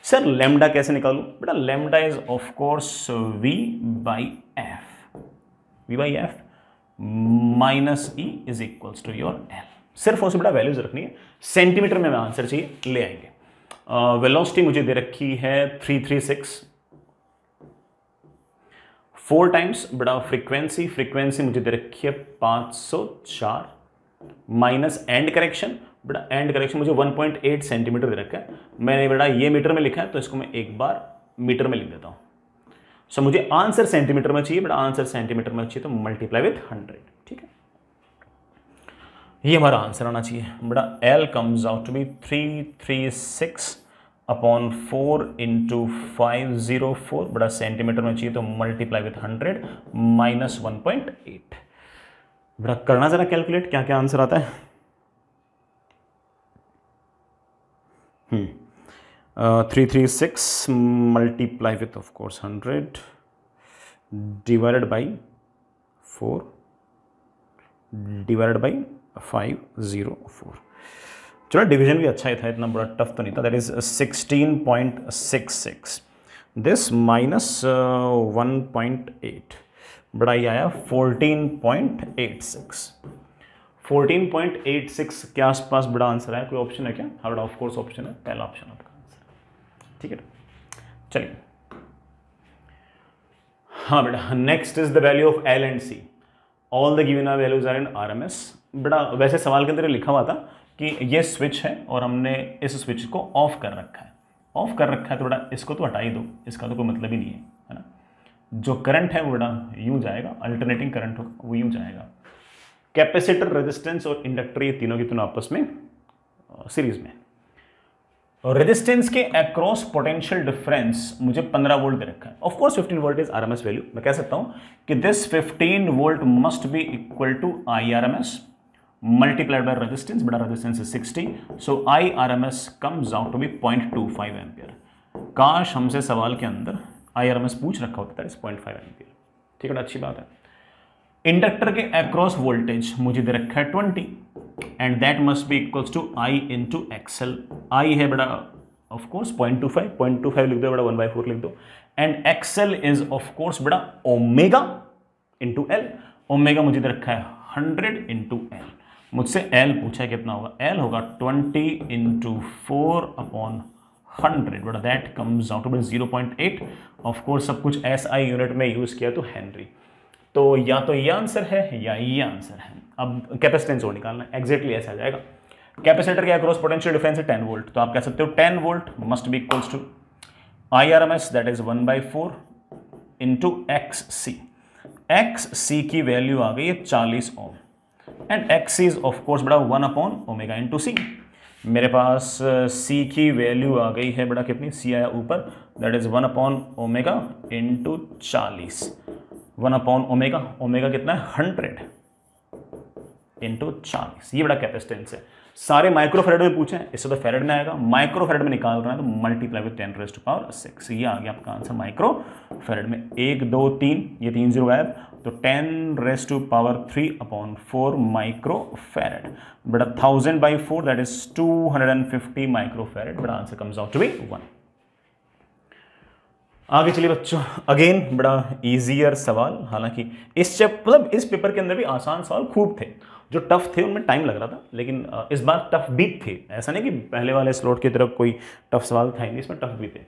Speaker 1: सर, लैम्डा कैसे निकालूं बेटा? Lambda is of course v/f minus e is equals to your L. सिर्फ उससे बड़ा वैल्यूज रखनी है, सेंटीमीटर में आंसर चाहिए ले आएंगे। वेलोसिटी मुझे दे रखी है 336, 4 टाइम्स बड़ा फ्रीक्वेंसी मुझे दे रखी है 504 माइनस एंड करेक्शन, बड़ा एंड करेक्शन मुझे 1.8 सेंटीमीटर दे रखा है। मैंने बड़ा ये मीटर में लिखा है तो इसको मैं एक बार मीटर में लिख देता हूँ। सो मुझे आंसर सेंटीमीटर में चाहिए, बड़ा आंसर सेंटीमीटर में चाहिए तो मल्टीप्लाई विथ 100, ठीक है। ये हमारा आंसर आना चाहिए। बड़ा L comes out to be 336 upon 4 into 504, बड़ा सेंटीमीटर में चाहिए तो मल्टीप्लाई विथ 100 माइनस 1.8। बड़ा करना जरा कैलकुलेट क्या क्या आंसर आता है। 336 multiply width of course 100 divided by 4 divided by 504। चलो डिवीजन भी अच्छा ही था, इतना बड़ा टफ तो नहीं था। दैट इज 16.66, दिस माइनस 1.8, बड़ा ये आया 14.86। 14.86 के आसपास बड़ा आंसर है। कोई ऑप्शन है क्या? हाँ बड़ा ऑफ कोर्स ऑप्शन है, पहला ऑप्शन आपका आंसर, ठीक है। चलिए हाँ बेटा, next is the value of L and C, all the given values are in RMS। बेटा वैसे सवाल के अंदर लिखा हुआ था कि ये स्विच है और हमने इस स्विच को ऑफ कर रखा है, तो बेटा इसको तो हटा ही दो, इसका तो कोई मतलब ही नहीं है ना। जो करंट है वो बेटा यूं जाएगा, अल्टरनेटिंग करंट होगा वो यूं जाएगा। कैपेसिटर, रेजिस्टेंस और इंडक्टर ये तीनों की तीनों आपस में सीरीज में। और रेजिस्टेंस के अक्रॉस पोटेंशियल डिफरेंस मुझे 15 वोल्ट दे रखा है। Of course 15 volt is RMS value. मैं कह सकता हूं कि this 15 volt must be equal to IRMS multiplied by resistance, बड़ा resistance is 60, so IRMS comes out to be 0.25 ampere. काश हमसे सवाल के अंदर IRMS पूछ रखा होता है, 0.5 एम्पियर, ठीक है, अच्छी बात है। इंडक्टर के अक्रॉस वोल्टेज मुझे दे रखा है 20 and that must be equals to I into XL। I है बड़ा ऑफ कोर्स 0.25 लिख दो, बड़ा 1/4 लिख दो, and XL is of course बड़ा ओमेगा इंटू L। ओमेगा मुझे दे रखा है 100 इंटू L। मुझसे L पूछा है कितना होगा, L होगा 20 इंटू 4 अपॉन 100, बड़ा that comes out to be 0.8। Of course सब कुछ SI यूनिट में यूज किया तो हेनरी, तो या तो ये आंसर है या ये आंसर है। अब कैपेसिटेंस और निकालना है, एग्जैक्टली ऐसा आ जाएगा। कैपेसिटर के अक्रॉस पोटेंशियल डिफरेंस है 10 वोल्ट, तो आप कह सकते हो 10 volt must be equals to IRMS that is 1/4 into XC। XC की वैल्यू आ गई है 40 ohm and XC is of course बड़ा 1 अपॉन ओमेगा इंटू C। मेरे पास C की वैल्यू आ गई है बड़ा कितनी, C आया ऊपर, that is 1 upon omega into 40, 1 upon omega, omega कितना है 100 इंटू 40। ये बड़ा कैपेसिटेंस है। सारे माइक्रोफेरेड में पूछे हैं, इससे तो फेरेड में आएगा, माइक्रोफेरेड में निकाल रहा है तो मल्टीप्लाई विद 10⁻⁶। ये आ गया आपका आंसर माइक्रोफेरेड में। 1 2 3, ये 3 0 गायब, तो 10⁻³ अपॉन 4 माइक्रोफेरेड, बड़ा 1000/4 दैट इज 250 माइक्रोफेरेड। बड़ा answer comes out to be 1। आगे चलिए बच्चों, अगेन बड़ा इजियर सवाल। हालांकि इस मतलब इस पेपर के अंदर भी आसान सवाल खूब थे, जो टफ थे उनमें टाइम लग रहा था, लेकिन इस बार टफ भी थे। ऐसा नहीं कि पहले वाले स्लॉट की तरफ कोई टफ सवाल था ही नहीं, इसमें टफ भी थे।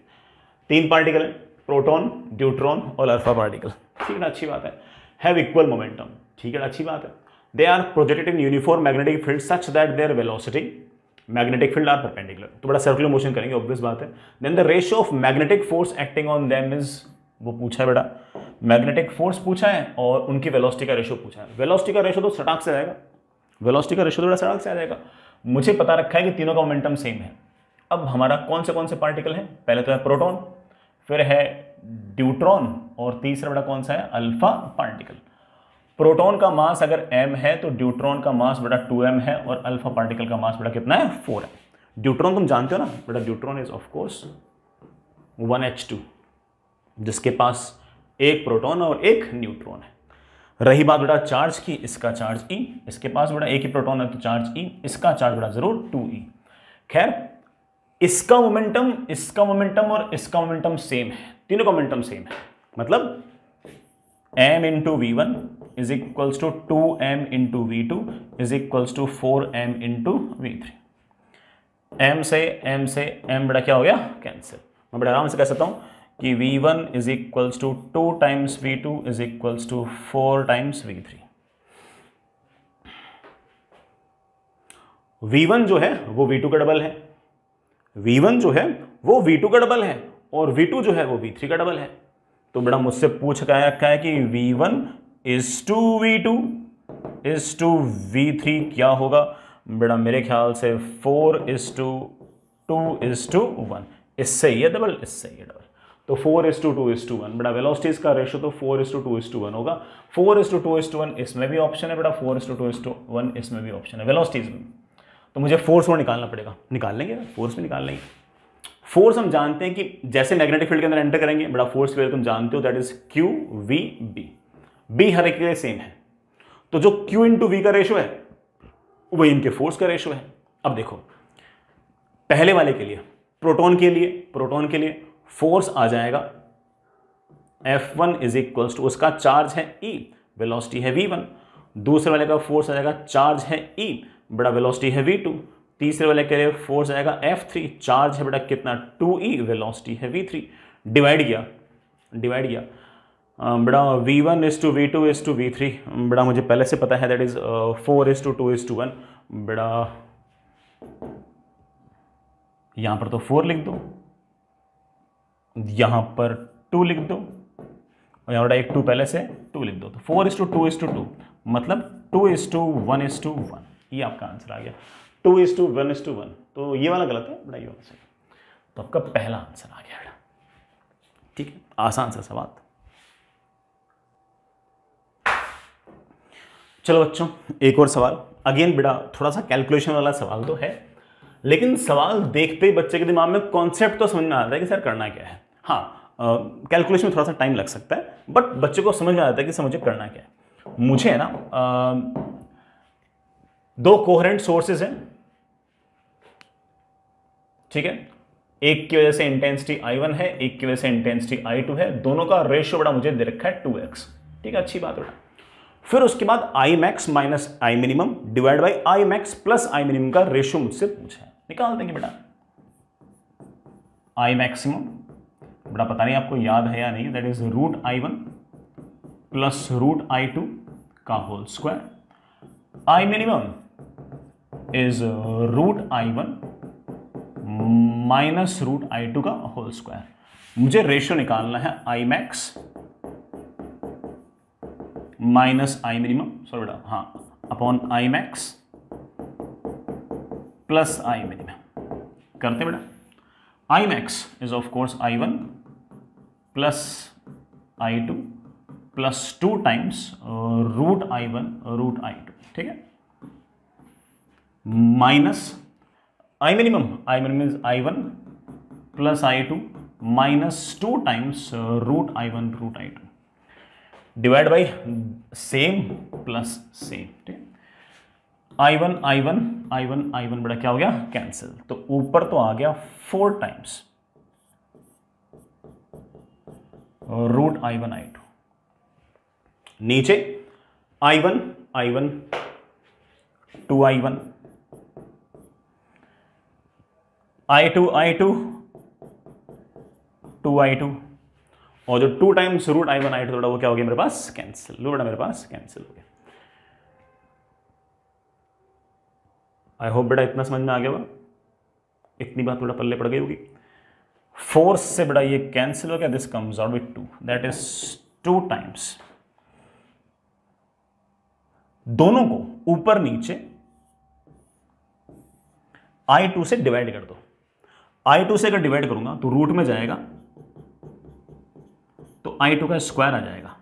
Speaker 1: 3 पार्टिकल है, प्रोटॉन, ड्यूट्रॉन और अल्फा पार्टिकल, ठीक है, अच्छी बात है। हैव इक्वल मोमेंटम, ठीक है, अच्छी बात है। They are projected in uniform magnetic field such that their velocity magnetic field are perpendicular, तो बड़ा सर्कुलर मोशन करेंगे, ऑब्वियस बात है। Then the ratio of magnetic force acting on them is, वो पूछा है बेटा, मैग्नेटिक फोर्स पूछा है और उनकी वेलोसिटी का रेशियो पूछा है। वेलोसिटी का रेशियो तो सटाक से आएगा, वेलोसिटी का रेशियो तो बड़ा सटाक से आ जाएगा। मुझे पता रखा है कि तीनों का मोमेंटम सेम है। अब हमारा कौन से पार्टिकल है, पहले तो है प्रोटॉन, फिर है ड्यूट्रॉन और तीसरा बड़ा कौन सा है, अल्फा पार्टिकल। प्रोटॉन का मास अगर m है तो ड्यूट्रॉन का मास बड़ा 2m है और अल्फा पार्टिकल का मास बड़ा कितना है, 4 है। ड्यूट्रॉन तुम जानते हो ना बड़ा, deuteron is of course 1h2, जिसके पास एक प्रोटॉन और एक न्यूट्रॉन है। रही बात बड़ा चार्ज की, इसका चार्ज E, इसके पास बड़ा एक ही प्रोटॉन है तो चार्ज E, इसका चार्ज बड़ा जरूर 2E। खैर इसका मोमेंटम और इसका मोमेंटम सेम है, तीनों का मोमेंटम सेम है, मतलब m into V1 is equals to 2m into V2 is equals to 4m into V3। m से m बड़ा क्या हो गया, कैंसिल। मैं बड़े आराम से कह सकता हूँ कि v1 is equals to 2 times v2 is equals to 4 times v3। v1 जो है वो v2 का डबल है, v1 जो है वो v2 का डबल है, और v2 जो है वो v3 का डबल है। तो बेटा मुझसे पूछ क्या रखा है कि v1 is to v2 is to v3 क्या होगा बेटा, मेरे ख्याल से 4 इज टू 2 इज टू 1, इससे ये डबल, इससे ये डबल, तो 4 इज टू 2 इज टू 1। बेटा वेलोसिटीज का रेशो तो 4 इज टू 2 इज टू 1 होगा। 4 इज टू 2 इज टू 1 इसमें भी ऑप्शन है बेटा, 4 इज टू 2 इज टू 1 इसमें भी ऑप्शन है वेलोसिटीज में। तो मुझे फोर्स वो निकालना पड़ेगा, निकाल लेंगे, फोर्स में निकाल लेंगे। फोर्स हम जानते हैं कि जैसे मैग्नेटिक फील्ड के अंदर एंटर करेंगे बेटा, फोर्स की वैल्यू तुम जानते हो, that is Q V B, B हर एक के लिए सेम है, तो जो क्यू इंटू वी का रेशो है वही इनके फोर्स का रेशो है। अब देखो पहले वाले के लिए प्रोटॉन के लिए फोर्स आ जाएगा F1 इज इक्वल्स टू, उसका चार्ज है E, वेलोसिटी है V1। दूसरे वाले का फोर्स आ जाएगा, चार्ज है E, बड़ा वेलोसिटी है V2। तीसरे वाले के लिए फोर्स आएगा F3, चार्ज है बड़ा कितना 2E, वेलोसिटी है V3। डिवाइड किया बड़ा V1 is to V2 is to V3, बड़ा मुझे पहले से पता है, that is 4 is to 2 is to 1। बड़ा यहां पर तो 4 लिख दो, यहां पर 2 लिख दो, और यहां पर एक 2 पहले से 2 लिख दो, तो 4 इज टू 2 इज टू 2, मतलब 2 इज टू 1 इज टू 1, ये आपका आंसर आ गया। 2 इज टू 1 इज टू 1, तो ये वाला गलत है बड़ा, ये वाला सही। तो आपका पहला आंसर आ गया। ठीक है, आसान सा सवाल। चलो बच्चों एक और सवाल, अगेन बेटा थोड़ा सा कैलकुलेशन वाला सवाल तो है, लेकिन सवाल देखते ही बच्चे के दिमाग में कॉन्सेप्ट तो समझ में आता है कि सर करना क्या है। हाँ कैलकुलेशन में थोड़ा सा टाइम लग सकता है, बट बच्चे को समझ में आता है कि सर मुझे करना क्या है। मुझे है ना 2 कोहेरेंट सोर्सेज हैं, ठीक है, एक की वजह से इंटेंसिटी I1 है, एक की वजह से इंटेंसिटी I2 है, दोनों का रेशियो बड़ा मुझे दे रखा है 2x, ठीक है, अच्छी बात है। फिर उसके बाद I max minus I minimum divide by I max plus I minimum का रेशियो मुझसे पूछा है, निकाल देंगे बेटा। I मैक्सिमम बेटा पता नहीं आपको याद है या नहीं, that is root I1 plus root I2 का whole square, I minimum is root I1 minus root I2 का होल स्क्वायर। मुझे रेशियो निकालना है I max minus I minimum, sorry बेटा हाँ, upon I max plus I minimum. करते बेटा, I max is of course I1 plus I2 plus 2 times root I1 root I2, ठीक है, minus I minimum is I1 plus I2 minus 2 times root I1 root I2 divide by same plus same, ठीक। I1 बड़ा क्या हो गया, cancel, तो ऊपर तो आ गया 4 टाइम्स रूट I1 I2, नीचे I1 2I1 I2 2I2, और जो 2 टाइम्स रूट I1 I2 थोड़ा वो क्या हो गया मेरे पास, कैंसिल, लो बेटा मेरे पास कैंसिल हो गया। आई होप बेटा इतना समझ में आ गया होगा, इतनी बात थोड़ा पल्ले पड़ गई होगी। फोर्स से बेटा ये कैंसिल हो गया, this comes out with 2, that is 2 times, दोनों को ऊपर नीचे I2 से डिवाइड कर दो। I2 से अगर डिवाइड करूंगा तो रूट में जाएगा, तो I2 का स्क्वायर आ जाएगा,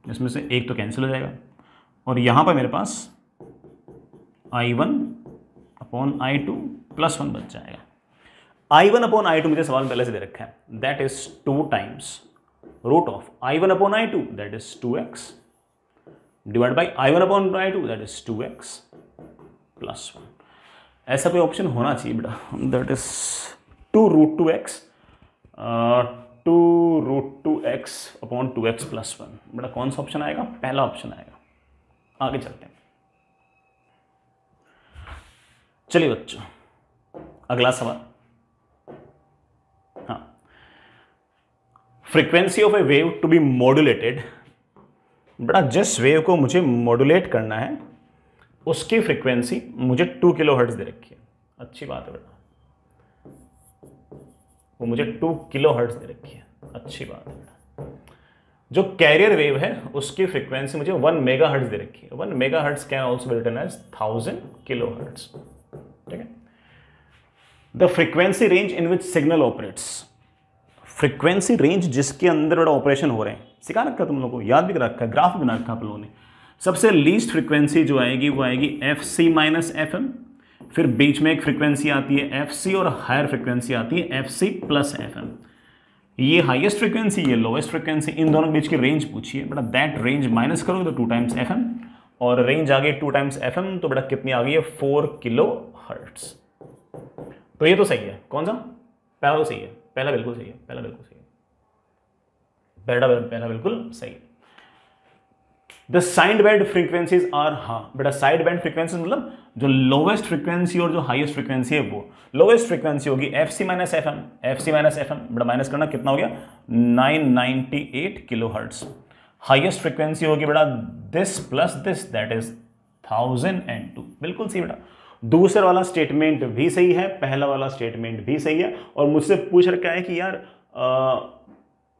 Speaker 1: इसमें से एक तो कैंसिल हो जाएगा, और यहां पर मेरे पास I1 अपॉन I2 प्लस 1 बच जाएगा। I1 अपॉन I2 मुझे सवाल पहले से दे रखा है, that is 2 times root of I1 upon I2 that is 2x divide by I1 upon I2 that is 2x plus 1। ऐसा कोई ऑप्शन होना चाहिए बेटा, that is 2 root 2x 2 root 2x upon 2x plus 1, बेटा कौन सा ऑप्शन आएगा, पहला ऑप्शन आएगा। आगे चलते हैं, चलिए बच्चों अगला सवाल, हाँ, frequency of a wave to be modulated, बड़ा जिस वेव को मुझे मॉड्यूलेट करना है उसकी फ्रीक्वेंसी मुझे 2 किलोहर्ट्ज दे रखी है। अच्छी बात है बेटा, वो मुझे 2 किलोहर्ट्ज दे रखी है, अच्छी बात है बेटा। जो कैरियर वेव है उसकी फ्रीक्वेंसी मुझे 1 मेगाहर्ट्ज दे रखी है। 1 megahertz can also be written as 1000 kilohertz, ठीक है। The frequency range in which signal operates, frequency range जिसके अंदर बड़ा ऑपरेशन हो रहे हैं, सिखा रखा तुम लोगों को, याद भी रखा है, ग्राफ बना रखा आप लोगों ने। सबसे लीस्ट फ्रीक्वेंसी जो आएगी वो आएगी FC माइनस FM, फिर बीच में एक फ्रीक्वेंसी आती है FC और हायर फ्रीक्वेंसी आती है FC प्लस FM। ये हाईएस्ट फ्रीक्वेंसी, ये लोवेस्ट फ्रीक्वेंसी, इन दोनों के बीच की रेंज पूछिए बेटा। दैट रेंज माइनस करोगे तो 2 टाइम्स FM, और रेंज आ गई 2 टाइम्स FM, तो बेटा कितनी आ गई है 4 किलो हर्ट्ज। तो ये तो सही है, कौन सा? पहला तो सही है, पहला बिल्कुल सही है, पहला बिल्कुल सही है, पहला बिल्कुल सही है। The side band frequencies are, हाँ बेटा साइड बैंड फ्रीक्वेंसी मतलब जो लोवेस्ट फ्रीक्वेंसी और जो हाईएस्ट फ्रीक्वेंसी है वो लोवेस्ट फ्रीक्वेंसी होगी FC minus FM, FC minus FM बेटा माइनस करना कितना हो गया 998 किलो हर्ट्ज। हाईएस्ट फ्रीक्वेंसी होगी बेटा this plus this, that is 1002, बिल्कुल सही बेटा। दूसरा वाला स्टेटमेंट भी सही है, पहला वाला स्टेटमेंट भी सही है, और मुझसे पूछ रखा है कि यार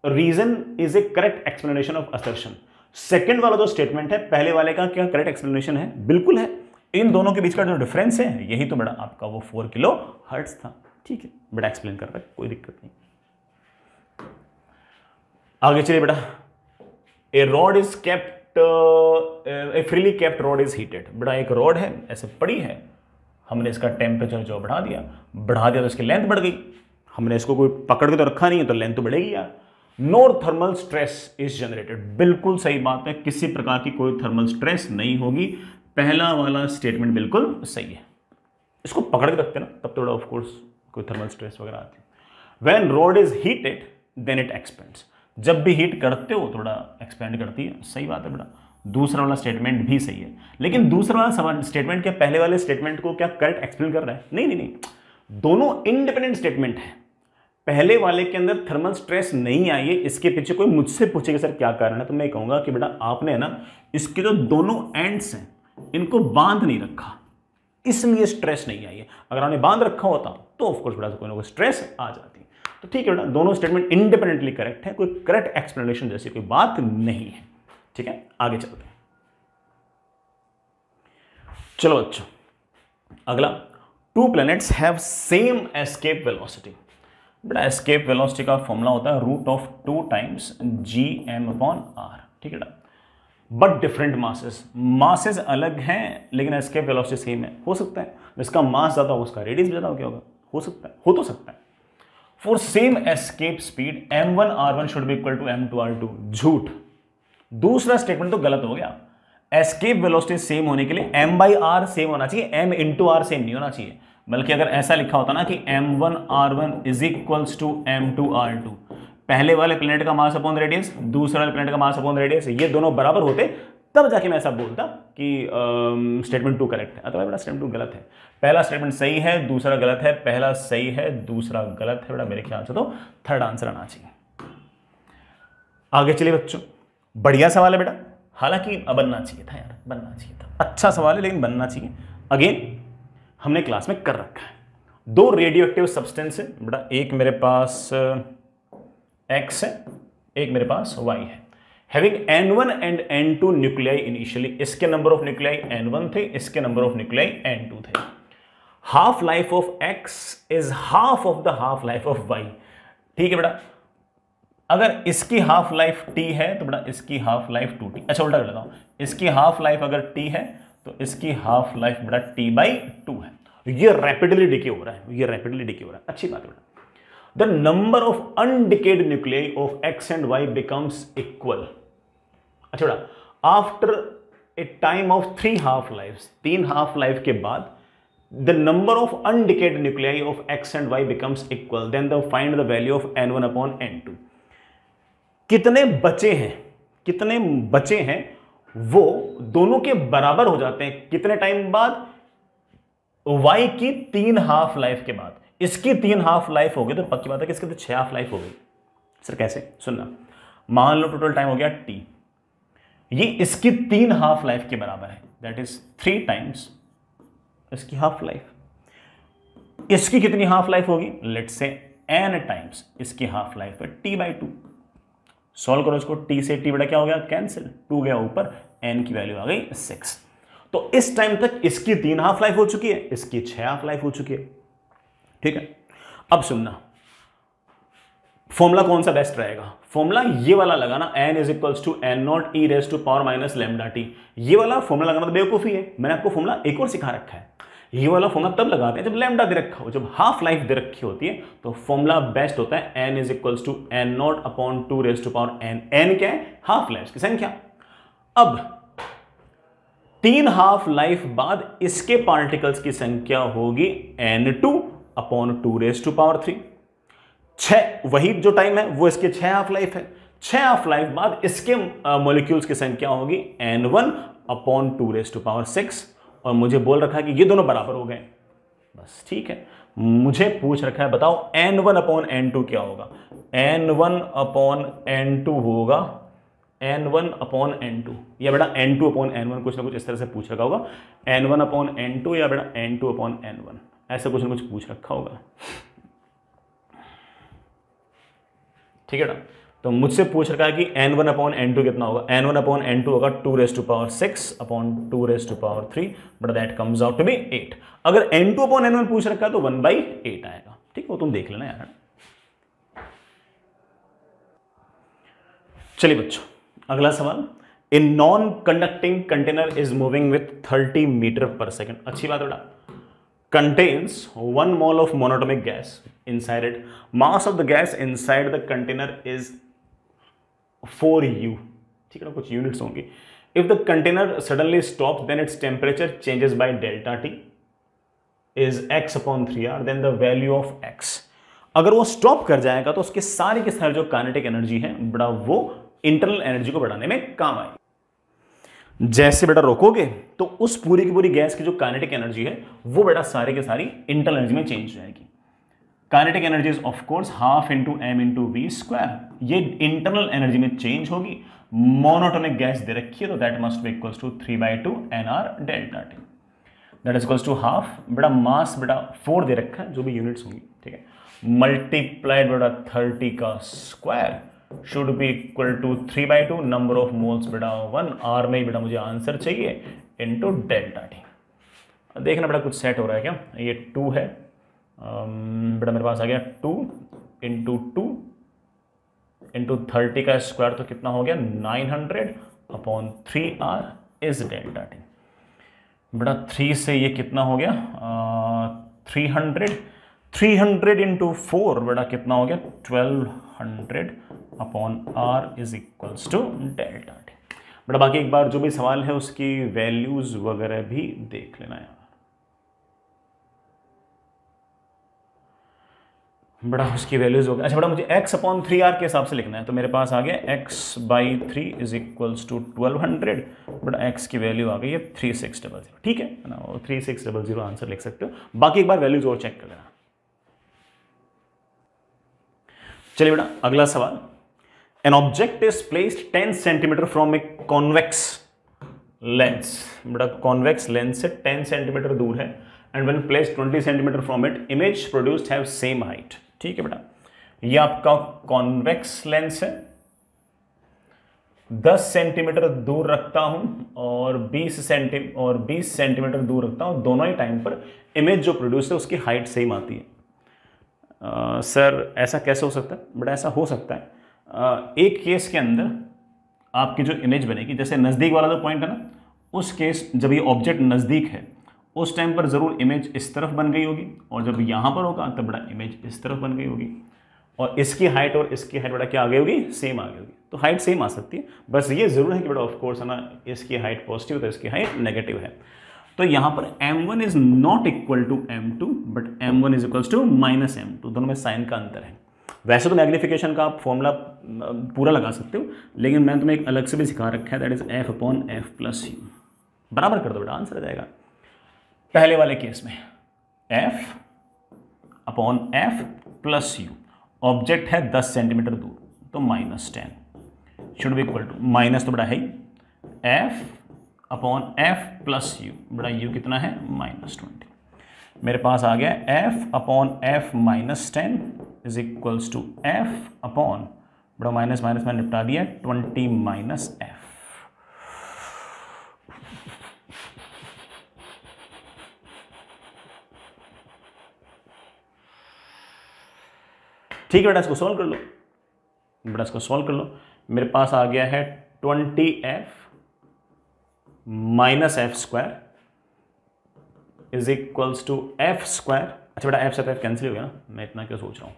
Speaker 1: reason is a correct explanation of assertion. Second वाला जो स्टेटमेंट है पहले वाले का क्या करेक्ट एक्सप्लेनेशन है? बिल्कुल है। इन दोनों के बीच का जो डिफरेंस है यही तो बेटा आपका वो 4 किलो हर्ट्ज था, ठीक है बेटा, एक्सप्लेन कर रहा है, कोई दिक्कत नहीं। आगे चलिए बेटा, a rod is kept, a freely kept rod is heated, बेटा एक रॉड है ऐसे पड़ी है, हमने इसका टेम्परेचर जो बढ़ा दिया तो इसकी लेंथ बढ़ गई। हमने इसको कोई पकड़ के तो रखा नहीं है तो लेंथ तो बढ़ेगी यार। No thermal stress is generated, बिल्कुल सही बात है, किसी प्रकार की कोई थर्मल स्ट्रेस नहीं होगी। पहला वाला स्टेटमेंट बिल्कुल सही है, इसको पकड़ के रखते ना तब तो ऑफ कोर्स कोई थर्मल स्ट्रेस वगैरह आती है। When rod is heated then it expands, जब भी हीट करते हो थोड़ा एक्सपेंड करती है, सही बात है बेटा। दूसरा वाला स्टेटमेंट भी सही है, लेकिन दूसरा वाला स्टेटमेंट क्या पहले वाले स्टेटमेंट को क्या करेक्ट एक्सप्लेन कर रहा है? नहीं, दोनों इंडिपेंडेंट स्टेटमेंट है। पहले वाले के अंदर थर्मल स्ट्रेस नहीं आई है, इसके पीछे कोई मुझसे पूछेगा सर क्या कारण है, तो मैं कहूंगा कि बेटा आपने ना इसके जो दोनों एंड्स हैं इनको बांध नहीं रखा, इसलिए स्ट्रेस नहीं आई है। अगर आपने बांध रखा होता तो ऑफकोर्स बेटा कोई ना कोई स्ट्रेस आ जाती। तो ठीक है बेटा, दोनों स्टेटमेंट इंडिपेंडेंटली करेक्ट है, कोई करेक्ट एक्सप्लेनेशन जैसी कोई बात नहीं है, ठीक है। आगे चलते हैं, चलो बच्चों अगला, 2 planets have same escape velocity. बेटा एस्केप वेलोसिटी का फॉर्मूला होता है √2 टाइम्स gm/r, ठीक है बेटा, बट डिफरेंट मासेस अलग हैं लेकिन एस्केप वेलोसिटी सेम है। हो सकता है जिसका मास ज्यादा हो उसका रेडियस भी ज्यादा हो, क्या होगा? हो सकता है, हो तो सकता है। For same escape speed m1r1 should be equal to m2r2, झूठ। दूसरा स्टेटमेंट तो गलत हो गया। एस्केप वेलोसिटी सेम होने के लिए m/r सेम होना चाहिए, m into r सेम नहीं होना चाहिए। बल्कि अगर ऐसा लिखा होता ना कि m1r1 is equals to m2r2, पहले वाले प्लेनेट का मास अपॉन रेडियस, दूसरे वाले प्लेनेट का मास अपॉन रेडियस, ये दोनों बराबर होते तब जाके मैं ऐसा बोलता कि स्टेटमेंट 2 करेक्ट है। अथवा बेटा स्टेटमेंट 2 गलत है, पहला स्टेटमेंट सही है दूसरा गलत है, पहला सही है दूसरा गलत है बेटा, मेरे ख्याल से तो थर्ड आंसर आना चाहिए। आगे चलिए बच्चों, बढ़िया सवाल है बेटा, हालांकि बनना चाहिए था यार, बनना चाहिए था, अच्छा सवाल है लेकिन बनना चाहिए। अगेन हमने क्लास में कर रखा है, 2 रेडियोएक्टिव सब्सटेंस है बेटा, एक मेरे पास X है, एक मेरे पास Y है, having N1 and N2 nuclei initially, इसके नंबर ऑफ न्यूक्लियाई N1 थे, इसके नंबर ऑफ न्यूक्लियाई N2 थे। Half life of X is half of the half life of Y, ठीक है बेटा। अगर इसकी हाफ लाइफ T है तो बेटा इसकी हाफ लाइफ 2T, अच्छा उल्टा कर लेता हूं, इसकी हाफ लाइफ अगर T है तो इसकी हाफ लाइफ बेटा T/2 है। ये रैपिडली डिके हो रहा है, ये रैपिडली डिके हो रहा है, अच्छी बात है बेटा। The number of undecayed nuclei of X and Y becomes equal, अच्छा बेटा after a time of 3 half life, 3 half life के बाद the number of undecayed nuclei of X and Y becomes equal, then the find the value of N1/N2। कितने बचे हैं वो दोनों के बराबर हो जाते हैं कितने टाइम बाद? y की 3 हाफ लाइफ के बाद, इसकी 3 हाफ लाइफ हो गई तो पक्की बात है कि इसकी तो 6 हाफ लाइफ हो गई। सर कैसे? सुनना, मान लो टोटल टाइम हो गया t, ये इसकी 3 हाफ लाइफ के बराबर है, दैट इज 3 टाइम्स इसकी हाफ लाइफ। इसकी कितनी हाफ लाइफ होगी? लेट्स से n टाइम्स इसकी हाफ लाइफ है t/2। सॉल्व करो इसको, t से t बड़ा क्या हो गया? कैंसिल, 2 गया ऊपर, n की वैल्यू आ गई 6। तो इस टाइम तक इसकी 3 हाफ लाइफ हो चुकी है, इसकी 6 हाफ लाइफ हो चुकी है। ठीक है, अब सुनना, फॉर्मूला कौन सा बेस्ट रहेगा? फॉर्मूला ये वाला लगाना, n is equals to n naught e raise to power minus lambda t. ये वाला फॉर्मूला लगाना तो बेवकूफी है, मैंने आपको फॉर्मूला एक और सिखा रखा है। ये वाला फॉर्मूला तब लगाते हैं जब लैम्डा दे रखा हो, जब हाफ लाइफ दे रखी होती है तो फॉर्मूला बेस्ट होता है n is equals to n naught upon 2 raise to power n। n क्या है? हाफ लाइफ की संख्या। अब 3 हाफ लाइफ बाद इसके पार्टिकल्स की संख्या होगी n2 upon 2 raise to power 3। 6 वही जो टाइम है वो इसके 6 हाफ लाइफ है। 6 हाफ लाइफ बाद इसके मॉलिक्यूल्स की संख्या होगी n1 upon 2 raise to power 6। और मुझे बोल रखा है कि ये दोनों बराबर हो गए, बस ठीक है। मुझे पूछ रखा है बताओ n1 अपॉन n2 क्या होगा? n1 अपॉन n2 होगा n1 अपॉन n2, या बेटा n2 अपॉन n1, कुछ ना कुछ इस तरह से पूछ रखा होगा। n1 अपॉन n2 या बेटा n2 अपॉन n1, ऐसा कुछ ना कुछ पूछ रखा होगा। ठीक है ना, तो मुझसे पूछ रखा है कि n1 अपॉन n2 कितना होगा? n1 अपॉन n2 होगा 2 raise to power 6 upon 2 raise to power 3, but that comes out to be 8। अगर n2 अपॉन n1 पूछ रखा है तो 1/8 आएगा। ठीक, वो तुम देख लेना यार। चलिए बच्चों, अगला सवाल, a non conducting container is moving with 30 metre per second. अच्छी बात बेटा। contains 1 mole of monatomic gas inside it. Mass of the gas inside the container is 4u. ठीक है ना, कुछ यूनिट्स होंगी। If the container suddenly stops, then its temperature changes by delta T is x upon 3r, then the value of x. अगर वो stop कर जाएगा तो उसके सारे के सारे जो काइनेटिक एनर्जी है बड़ा वो इंटरनल एनर्जी को बढ़ाने में काम आएगी। जैसे बेटा रोकोगे तो उस पूरी की पूरी गैस की जो काइनेटिक एनर्जी है वो बेटा सारे के सारी इंटरनल एनर्जी में चेंज हो जाएगी। Kinetic energy is of course half into m into v square. ये इंटरनल एनर्जी में चेंज होगी। मोनोटोनिक गैस दे रखी है तो that must be equals to 3/2 nr delta टी, that is equals to half. बेटा मास बेटा 4 दे रखा है, जो भी यूनिट्स होंगी, ठीक है, मल्टीप्लाइड बेटा 30 का square should be equal to 3/2 number of moles बेटा 1 आर में बेटा मुझे आंसर चाहिए इनटू डेल्टा टी। देखना बेटा कुछ सेट हो रहा है क्या? ये 2 है बेटा, मेरे पास आ गया 2 इंटू 2 इंटू 30 का स्क्वायर तो कितना हो गया 900 upon 3r is delta t. बेटा 3 से ये कितना हो गया 300 इंटू 4 बेटा कितना हो गया 1200 upon r is equals to delta t. बेटा बाकी एक बार जो भी सवाल है उसकी वैल्यूज वगैरह भी देख लेना यार। बेटा उसकी वैल्यूज वगैरह, अच्छा बेटा मुझे x अपॉन 3r के हिसाब से लिखना है, तो मेरे पास आ गया x/3 इज इक्वल्स टू 1200। बेटा x की वैल्यू आ गई है 3600। ठीक है ना, 3600 आंसर लिख सकते हो। बाकी एक बार वैल्यूज और चेक कर लेना। चलिए बेटा अगला सवाल, an object is placed 10 centimetre from a convex lens. बेटा कॉन्वेक्स लेंस से 10 सेंटीमीटर दूर है and when placed 20 centimetre from it image produced have same height. ठीक है बेटा, ये आपका कॉन्वेक्स लेंस है, 10 सेंटीमीटर दूर रखता हूं और 20 सेंटीमीटर दूर रखता हूं, दोनों ही टाइम पर इमेज जो प्रोड्यूस है उसकी हाइट सेम आती है। सर ऐसा कैसे हो सकता है? बट ऐसा हो सकता है एक केस के अंदर आपकी जो इमेज बनेगी, जैसे नज़दीक वाला जो पॉइंट है ना, उस केस जब ये ऑब्जेक्ट नज़दीक है उस टाइम पर ज़रूर इमेज इस तरफ बन गई होगी, और जब यहाँ पर होगा तब बड़ा इमेज इस तरफ बन गई होगी, और इसकी हाइट और इसकी हाइट बड़ा क्या आ गई होगी? सेम आ गई होगी। तो हाइट सेम आ सकती है, बस ये ज़रूर है कि बड़ा ऑफ कोर्स है ना, इसकी हाइट पॉजिटिव तो इसकी हाइट नेगेटिव है। तो यहाँ पर m1 is not equal to m2 but m1 is equals to minus m2, दोनों में साइन का अंतर है। वैसे तो मैग्निफिकेशन का आप फॉर्मूला पूरा लगा सकते हो, लेकिन मैंने तुम्हें एक अलग से भी सिखा रखा है, दैट इज f/f + u। बराबर कर दो बेटा, आंसर आ जाएगा। पहले वाले केस में f upon f plus u, object है 10 सेंटीमीटर दूर तो -10 should be equal to, minus तो बड़ा है ही, f upon f plus u, बड़ा यू कितना है -20। मेरे पास आ गया f upon f -10 is equals to f upon, बड़ा माइनस माइनस मैंने निपटा दिया, 20 माइनस एफ। ठीक है बेटा, इसको सॉल्व कर लो, बेटा इसको सॉल्व कर लो। मेरे पास आ गया है 20f minus f square is equals to f square. अच्छा बेटा, एफ से एफ कैंसिल हो गया ना, मैं इतना क्यों सोच रहा हूं।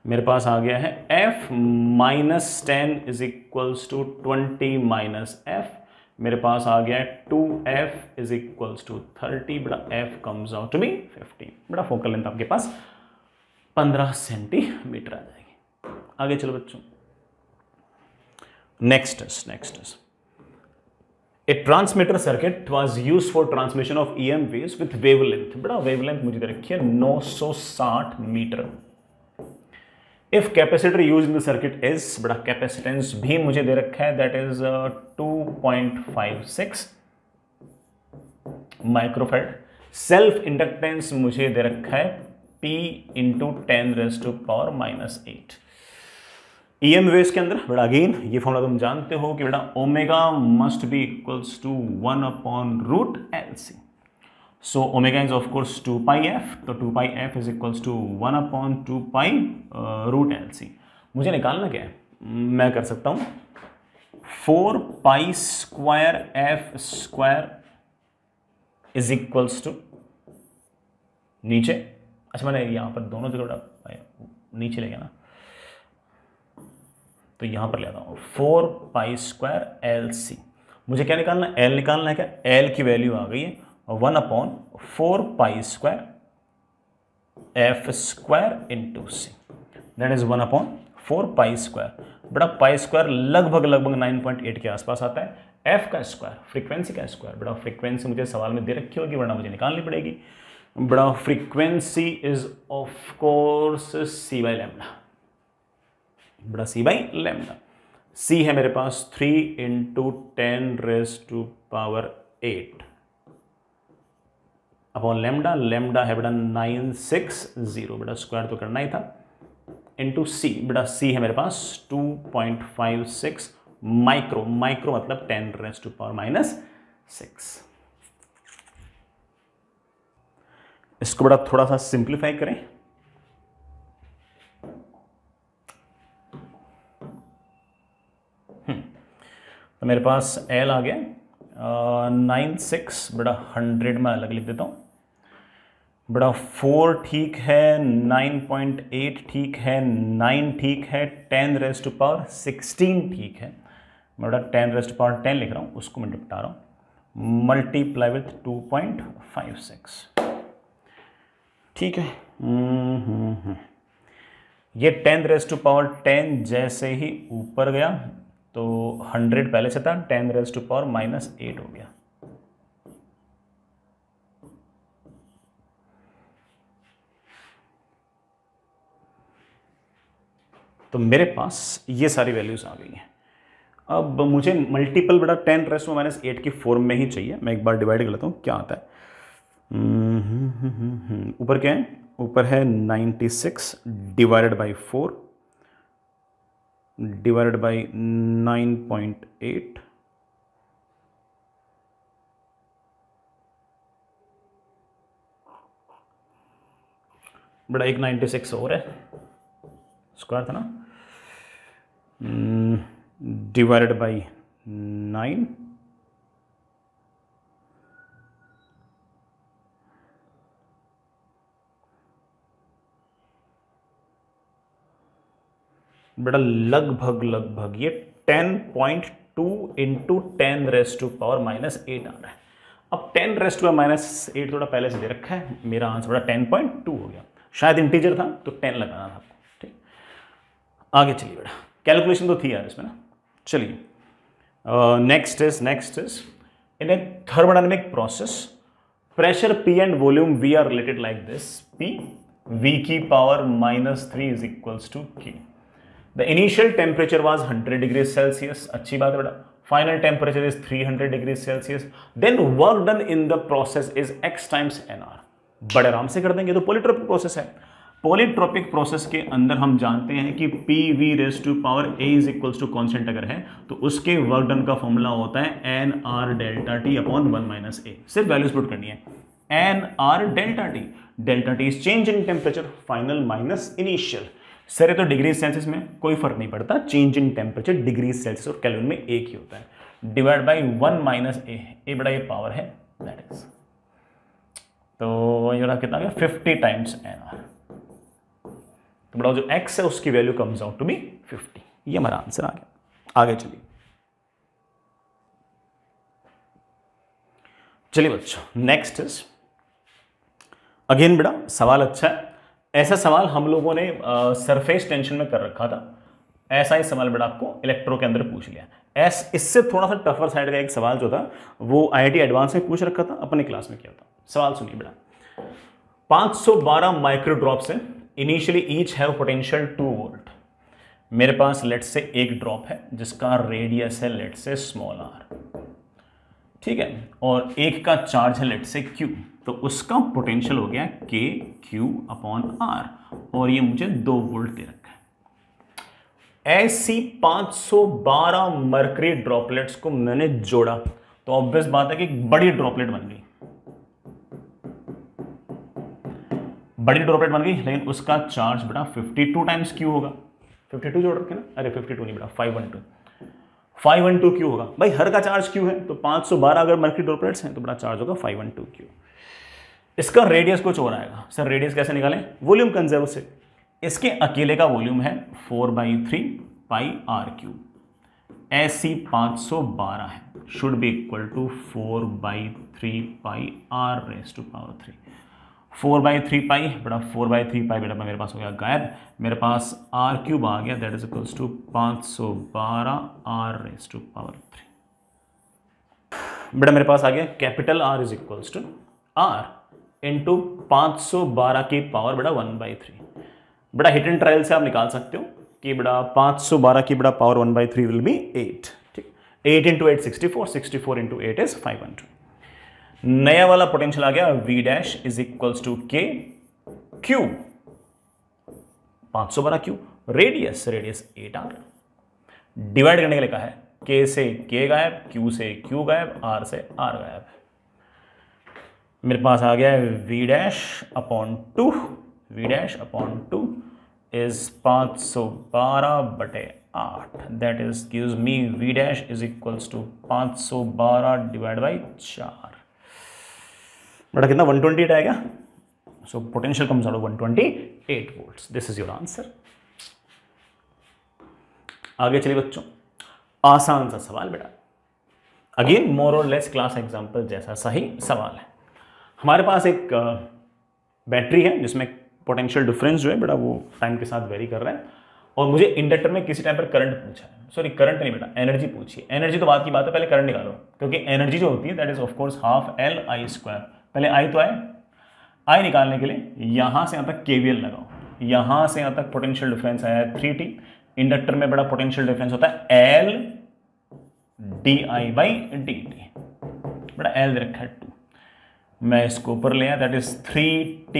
Speaker 1: मेरे पास आ गया है f -10 is equals to 20 minus f. मेरे पास आ गया है 2f इज इक्वल्स टू 30, बड़ा f comes out to be 15। बड़ा फोकल लेंथ आपके पास 15 सेंटीमीटर आ जाएगी। आगे चलो बच्चों, next is a transmitter circuit was used for transmission of EM waves with wavelength. बड़ा वेवलेंथ मुझे दे रखी है 960 metre. If capacitor use in the circuit is, बड़ा कैपेसिटेंस भी मुझे दे रखा है, that is 2.56 microfarad. Self inductance मुझे दे रखा है P इंटू 10⁻⁻⁸। EM वेव्स के अंदर बड़ा अगेन ये फॉर्मूला तुम जानते हो कि बेटा omega must be equals to 1/√LC। So omega is of course 2πf, तो 2πf is equals to 1/2π√LC। मुझे निकालना क्या है, मैं कर सकता हूं 4π² इज इक्वल्स टू नीचे, अच्छा मैंने यहां पर दोनों जगह नीचे ले गया ना, तो यहां पर लेता हूं 4π²LC। मुझे क्या निकालना है, L निकालना है क्या, L की वैल्यू आ गई है 1/4π² इंटू C, दैट इज 1/4π²। बड़ा π² लगभग 9.8 के आसपास आता है। F का स्क्वायर फ्रीक्वेंसी का स्क्वायर, बड़ा फ्रीक्वेंसी मुझे सवाल में दे रखी होगी वरना मुझे निकालनी पड़ेगी। बड़ा frequency is of course C/λ, बड़ा C/λ। C है मेरे पास 3 इंटू 10⁻⁸ अपॉन लैम्डा, लैम्डा है बेटा 960, बेटा स्क्वायर तो करना ही था, इंटू C, बेटा C है मेरे पास 2.56 माइक्रो, माइक्रो मतलब 10⁻⁻⁶। इसको बड़ा थोड़ा सा सिंप्लीफाई करें, तो मेरे पास L आ गया 96, बड़ा 100 में अलग लिख देता हूं, बड़ा 4 ठीक है, 9.8 ठीक है, 9 ठीक है, 10⁻16 ठीक है, बड़ा 10⁻10 लिख रहा हूं, उसको मैं निपटा रहा हूं, मल्टीप्लाई विथ 2.56, ठीक है। ये 10⁻10 जैसे ही ऊपर गया तो 100 पहले से था, 10⁻⁻8 हो गया। तो मेरे पास ये सारी वैल्यूज आ गई हैं। अब मुझे मल्टीपल बड़ा 10⁻⁻8 की फॉर्म में ही चाहिए। मैं एक बार डिवाइड कर लेता हूँ क्या आता है। ऊपर क्या है, ऊपर है 96 डिवाइडेड बाई 4 डिवाइडेड बाई 9.8 बड़ा एक 96 और है, स्क्वायर था ना, डिवाइडेड बाई 9 बेटा लगभग ये 10.2 इंटू 10⁻⁻8 आ रहा है। अब 10⁻⁻8 थोड़ा पहले से दे रखा है, मेरा आंसर बड़ा 10.2 हो गया, शायद इंटीजर था तो 10 लगाना था आपको। ठीक, आगे चलिए बेटा, कैलकुलेशन तो थी यार इसमें ना। चलिए next is in a thermodynamic process pressure P and volume V are related like this, P V की power -3 is equals to Q। The initial temperature was 100 degree Celsius, अच्छी बात है बेटा। Final temperature is 300 degree Celsius. Then work done in the process is x times nr। बड़े आराम से कर देंगे, तो पॉलीट्रोपिक प्रोसेस है। पॉलीट्रोपिक प्रोसेस के अंदर हम जानते हैं कि P V raise to power a is equals to constant अगर है तो उसके वर्क डन का फॉर्मूला होता है n R delta T upon 1 minus a. सिर्फ वैल्यूज पुट करनी है, n R delta T is change in temperature final minus initial. Sir ये तो डिग्री सेल्सियस में कोई फर्क नहीं पड़ता, change in temperature degree Celsius और केल्विन में एक ही होता है, डिवाइड बाई 1 माइनस ए बड़ा ये पावर है, दैट इज, तो ये कितना गया 50 टाइम्स एन आर। तो बड़ा जो x है उसकी value comes out to be 50। ये हमारा आंसर आ गया। आगे चलिए बच्चों, नेक्स्ट इज अगेन बेटा सवाल अच्छा है। ऐसा सवाल हम लोगों ने सरफेस टेंशन में कर रखा था, ऐसा ही सवाल बेटा आपको इलेक्ट्रो के अंदर पूछ लिया। इससे थोड़ा सा टफर साइड का एक सवाल जो था वो IIT एडवांस में पूछ रखा था, अपने क्लास में किया था। सवाल सुनिए बेटा, 512 माइक्रोड्रॉप्स है, initially each have potential 2 volt. मेरे पास लेट से एक ड्रॉप है जिसका रेडियस है लेट से स्मॉल r, ठीक है, और एक का चार्ज है लेट से q, तो उसका पोटेंशियल हो गया k q अपॉन r, और ये मुझे 2 वोल्ट दे रखा है। ऐसी 512 मर्करी ड्रॉपलेट्स को मैंने जोड़ा तो ऑब्वियस बात है कि एक बड़ी ड्रॉपलेट बन गई, बड़ी ड्रॉपलेट बन गई, लेकिन उसका चार्ज बेटा 52 टाइम्स क्यू होगा। 52 जोड़ रखे ना, अरे 52 नहीं बेटा 512 क्यू होगा। भाई हर का चार्ज क्यू है, तो 512 अगर मर्करी ड्रॉपलेट्स हैं तो बड़ा चार्ज होगा 512 क्यू। इसका रेडियस कुछ और आएगा। सर रेडियस कैसे निकालें? वॉल्यूम कंजर्व से। इसके अकेले का वॉल्यूम है 4/3 पाई आर क्यूब। ऐसी 512 है, should be equal to 4/3 pi r raise to power 3। 4/3 pi बेटा 4/3 पाई बेटा मेरे पास हो गया गायब, मेरे पास आर क्यूब आ गया, that is equals to 512 r raise to power 3। बेटा मेरे पास आ गया capital R is equals to r into 512 की पावर बेटा 1/3। बेटा हिट एंड ट्रायल से आप निकाल सकते हो कि बेटा 512 की बेटा पावर 1/3 विल बी 8, ठीक, 8 इंटू 8 64, 64 इंटू 8 इज 512। नया वाला पोटेंशियल आ गया V dash is equals to k q, 512 q, radius 8R, divide करने के लिए कहा है K से K गायब, Q से Q गायब, R से R गायब। मेरे पास आ गया V dash upon 2, V dash upon 2 is 512/8, that is gives me V dash is equals to 512 divide by 4। बड़ा कितना 128 आएगा, so potential comes out 128 volts. This is your answer. आगे चलिए बच्चों, आसान सा सवाल बेटा, अगेन मोर और लेस क्लास एग्जांपल जैसा सही सवाल है। हमारे पास एक बैटरी है जिसमें पोटेंशियल डिफरेंस जो है बेटा वो टाइम के साथ वेरी कर रहा है, और मुझे इंडक्टर में किसी टाइम पर करंट पूछा है, सॉरी करंट नहीं बेटा एनर्जी पूछी है। एनर्जी तो बात की बात है, पहले करंट निकालो, क्योंकि एनर्जी जो होती है that is of course half LI²। पहले आई तो आई निकालने के लिए यहां से यहां तक KVL लगाओ, यहां से यहां तक पोटेंशियल डिफरेंस आया है 3T। इंडक्टर में बड़ा पोटेंशियल डिफरेंस होता है L di/dt, बड़ा L दे रखा है 2, मैं इसको ऊपर ले आया, that is 3T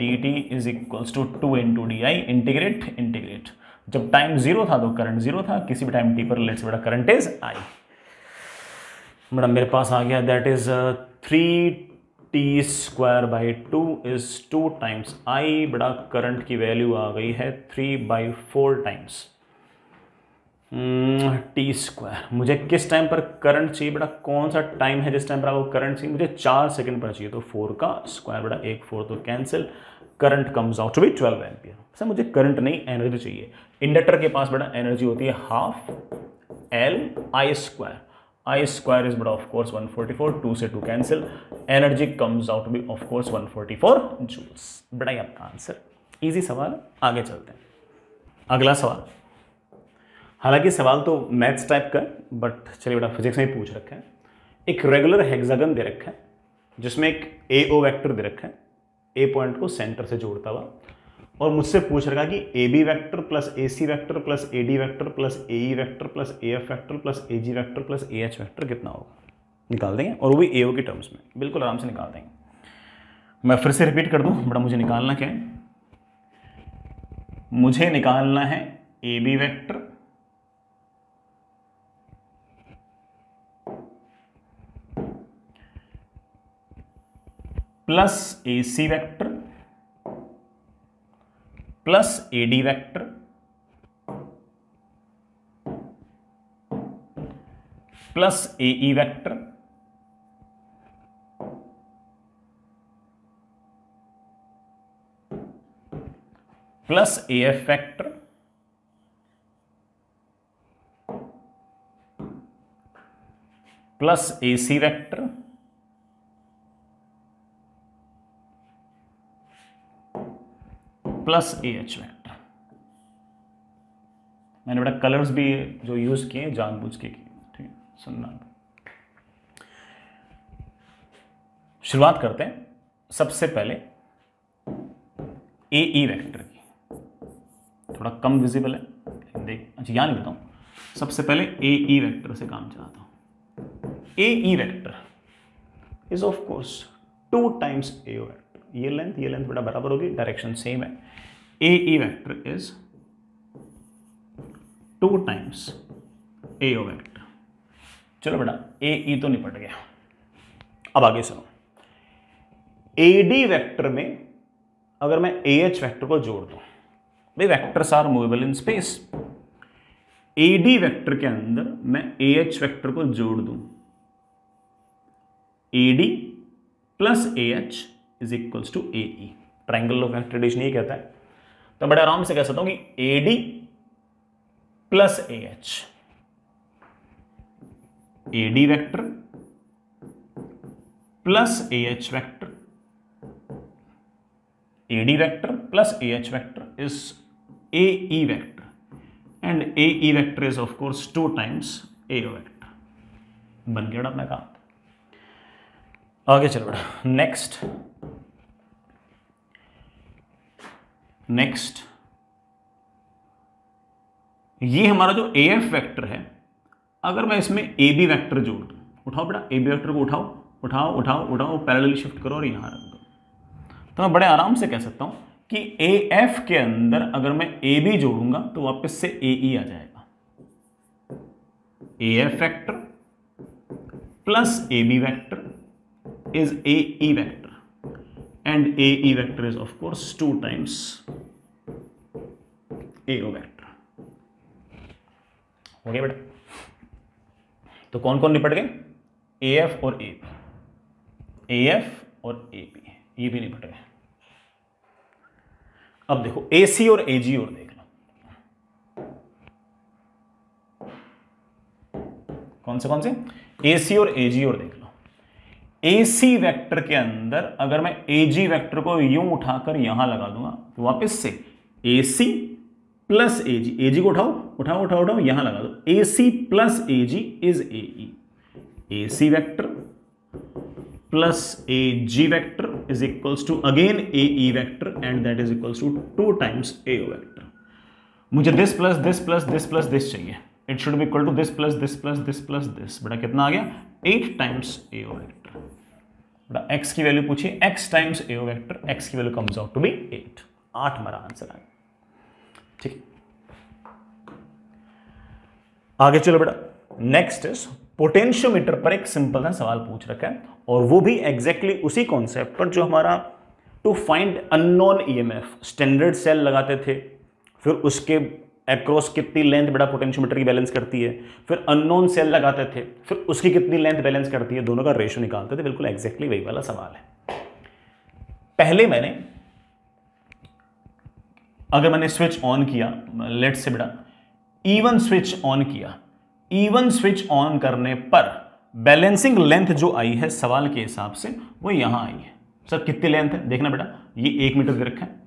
Speaker 1: dt is equals to 2 into di, integrate. जब टाइम 0 था तो करंट 0 था, किसी भी टाइम t पर लेट से बड़ा करंट इज I। बड़ा मेरे पास आ गया that is 3t²/2 is 2 times I, बड़ा करंट की वैल्यू आ गई है 3/4 टाइम्स t²। मुझे किस टाइम पर करंट चाहिए बेटा, कौन सा टाइम है जिस टाइम पर आपको करंट चाहिए? मुझे 4 सेकंड पर चाहिए, तो 4 का स्क्वायर बेटा 1 4 तो cancel, current comes out to be 12 ampere. Sir मुझे करंट नहीं एनर्जी चाहिए। इंडक्टर के पास बेटा एनर्जी होती है हाफ LI², I² इज बेटा ऑफ कोर्स 144, 2 से 2 cancel, energy comes out to be of course 144 joules. बेटा ये आपका आंसर, इजी सवाल। आगे चलते हैं, अगला सवाल। हालांकि सवाल तो मैथ्स टाइप का है, बट चलिए बेटा फिजिक्स में ही पूछ रखा है। एक रेगुलर हेक्सागन दे रखा है, जिसमें एक ए ओ वैक्टर दे रखा है, ए पॉइंट को सेंटर से जोड़ता हुआ, और मुझसे पूछ रखा कि A B vector plus A C vector plus A D vector plus A E vector plus A F vector plus A G vector plus A H vector कितना होगा, निकाल देंगे, और वो भी ए ओ के टर्म्स में, बिल्कुल आराम से निकाल देंगे। मैं फिर से रिपीट कर दूं, बड़ा मुझे निकालना क्या है, मुझे निकालना है A B vector plus A C vector plus A D vector plus A E vector plus A F vector plus A C vector plus A H vector. मैंने बेटा कलर्स भी जो यूज किए जानबूझ के किए, ठीक है, सुनना। शुरुआत करते हैं सबसे पहले ए ई वैक्टर की, थोड़ा कम विजिबल है, देख अच्छा यहाँ नहीं बताऊँ, सबसे पहले ए ई वैक्टर से काम चलाता हूँ। A E vector is of course 2 times A O vector, ये लेंथ बेटा बराबर होगी, डायरेक्शन सेम है। A E vector is 2 times A O vector. चलो बेटा ए ई तो निपट गया, अब आगे सुनो। ए डी वैक्टर में अगर मैं ए एच वैक्टर को जोड़ दूं, भाई vectors are movable in space, A D vector के अंदर मैं ए एच वैक्टर को जोड़ दूं, A D plus A H is equals to A E, triangle of tradition ये कहता है। तो बड़े आराम से कह सकता हूं कि A D plus A H, A D vector plus A H vector, A D vector plus A H vector is A E vector, and A E vector is of course 2 times A O vector. बन गया अपना काम। आगे चलो बेटा, next ये हमारा जो ए एफ वैक्टर है, अगर मैं इसमें ए बी वैक्टर जोड़ दूं, उठाओ बेटा ए बी वैक्टर को उठाओ पैरेलल शिफ्ट करो और यहां रख दो, तो मैं बड़े आराम से कह सकता हूं कि ए एफ के अंदर अगर मैं ए बी जोड़ूंगा तो वापस से ए ई आ जाएगा। A F vector plus A B vector is a e vector, and a e vector is of course 2 times a o vector। हो गया बेटा, तो कौन कौन निपट गए, ए एफ और ए बी, ए एफ और ए बी, ये भी निपट गए। अब देखो ए सी और ए जी और देख लो, कौन से ए सी और ए जी और देख लो। ए सी वैक्टर के अंदर अगर मैं ए जी वैक्टर को यूं उठाकर यहां लगा दूंगा तो वापस से ए सी प्लस ए जी को उठाओ यहां लगा दो, A C plus A G is A E, A C vector plus A G vector is equals to again A E vector, and that is equals to 2 times A O vector. मुझे this plus this plus this plus this चाहिए, it should be equal to this plus this plus this plus this. बेटा कितना आ गया, 8 times A O vector. बेटा x की value पूछिए, x times A O vector, x की value comes out to be 8 हमारा आंसर आ गया। ठीक, आगे चलो बेटा, नेक्स्ट इज पोटेंशियोमीटर पर एक सिंपल सा सवाल पूछ रखा है, और वो भी एग्जैक्टली उसी कॉन्सेप्ट पर जो हमारा to find unknown EMF standard cell लगाते थे, फिर उसके अक्रॉस कितनी लेंथ बेटा पोटेंशियोमीटर की बैलेंस करती है, फिर अननोन सेल लगाते थे, फिर उसकी कितनी लेंथ बैलेंस करती है, दोनों का रेशियो निकालते थे। बिल्कुल एग्जैक्टली वही वाला सवाल है। पहले मैंने अगर मैंने स्विच ऑन किया, लेट से बेटा इवन स्विच ऑन किया, इवन स्विच ऑन करने पर बैलेंसिंग लेंथ जो आई है सवाल के हिसाब से वो यहां आई है। सर कितनी लेंथ है देखना बेटा, ये 1 मीटर दे रखा है,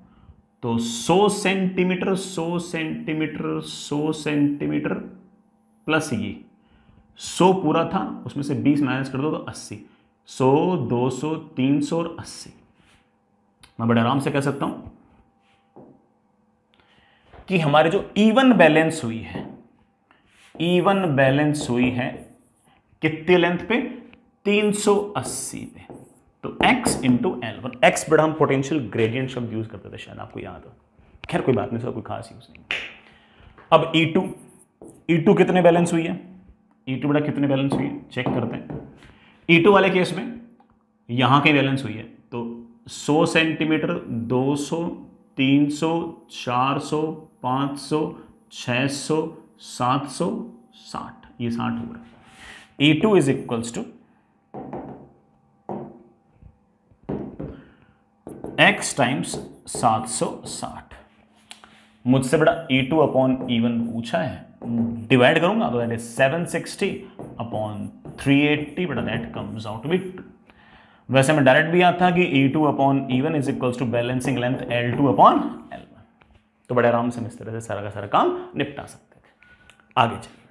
Speaker 1: तो 100 सेंटीमीटर 100 सेंटीमीटर 100 सेंटीमीटर प्लस ये 100 पूरा था, उसमें से 20 माइनस कर दो तो 80, 100, 200, 300 और 80। मैं बड़े आराम से कह सकता हूं कि हमारी जो इवन बैलेंस हुई है, इवन बैलेंस हुई है कितने लेंथ पे? 380 पे। तो x इंटू L1, x बड़ा हम पोटेंशियल ग्रेडियंट शब्द यूज करते थे, शायद आपको याद हो। खैर कोई बात नहीं, इसका कोई खास यूज नहीं। अब E2 कितने बैलेंस हुई है? E2 बड़ा कितने बैलेंस हुई है चेक करते हैं। E2 वाले केस में यहां की बैलेंस हुई है, तो 100 सेंटीमीटर, 200, 300, 400, 500, 600, 700, 60, ये 60 हो रहा है। E2 is equals to x times 760। मुझसे बड़ा E2 अपॉन E1 पूछा है, डिवाइड करूंगा तो दैट इज 760 अपॉन 380, बड़ा दैट कम्स आउट विद 2। वैसे मैं डायरेक्ट भी आता कि E2 upon E1 is equals to balancing length L2 upon L1। तो बड़े आराम से हम इस तरह से सारा का सारा काम निपटा सकते थे। आगे चलिए।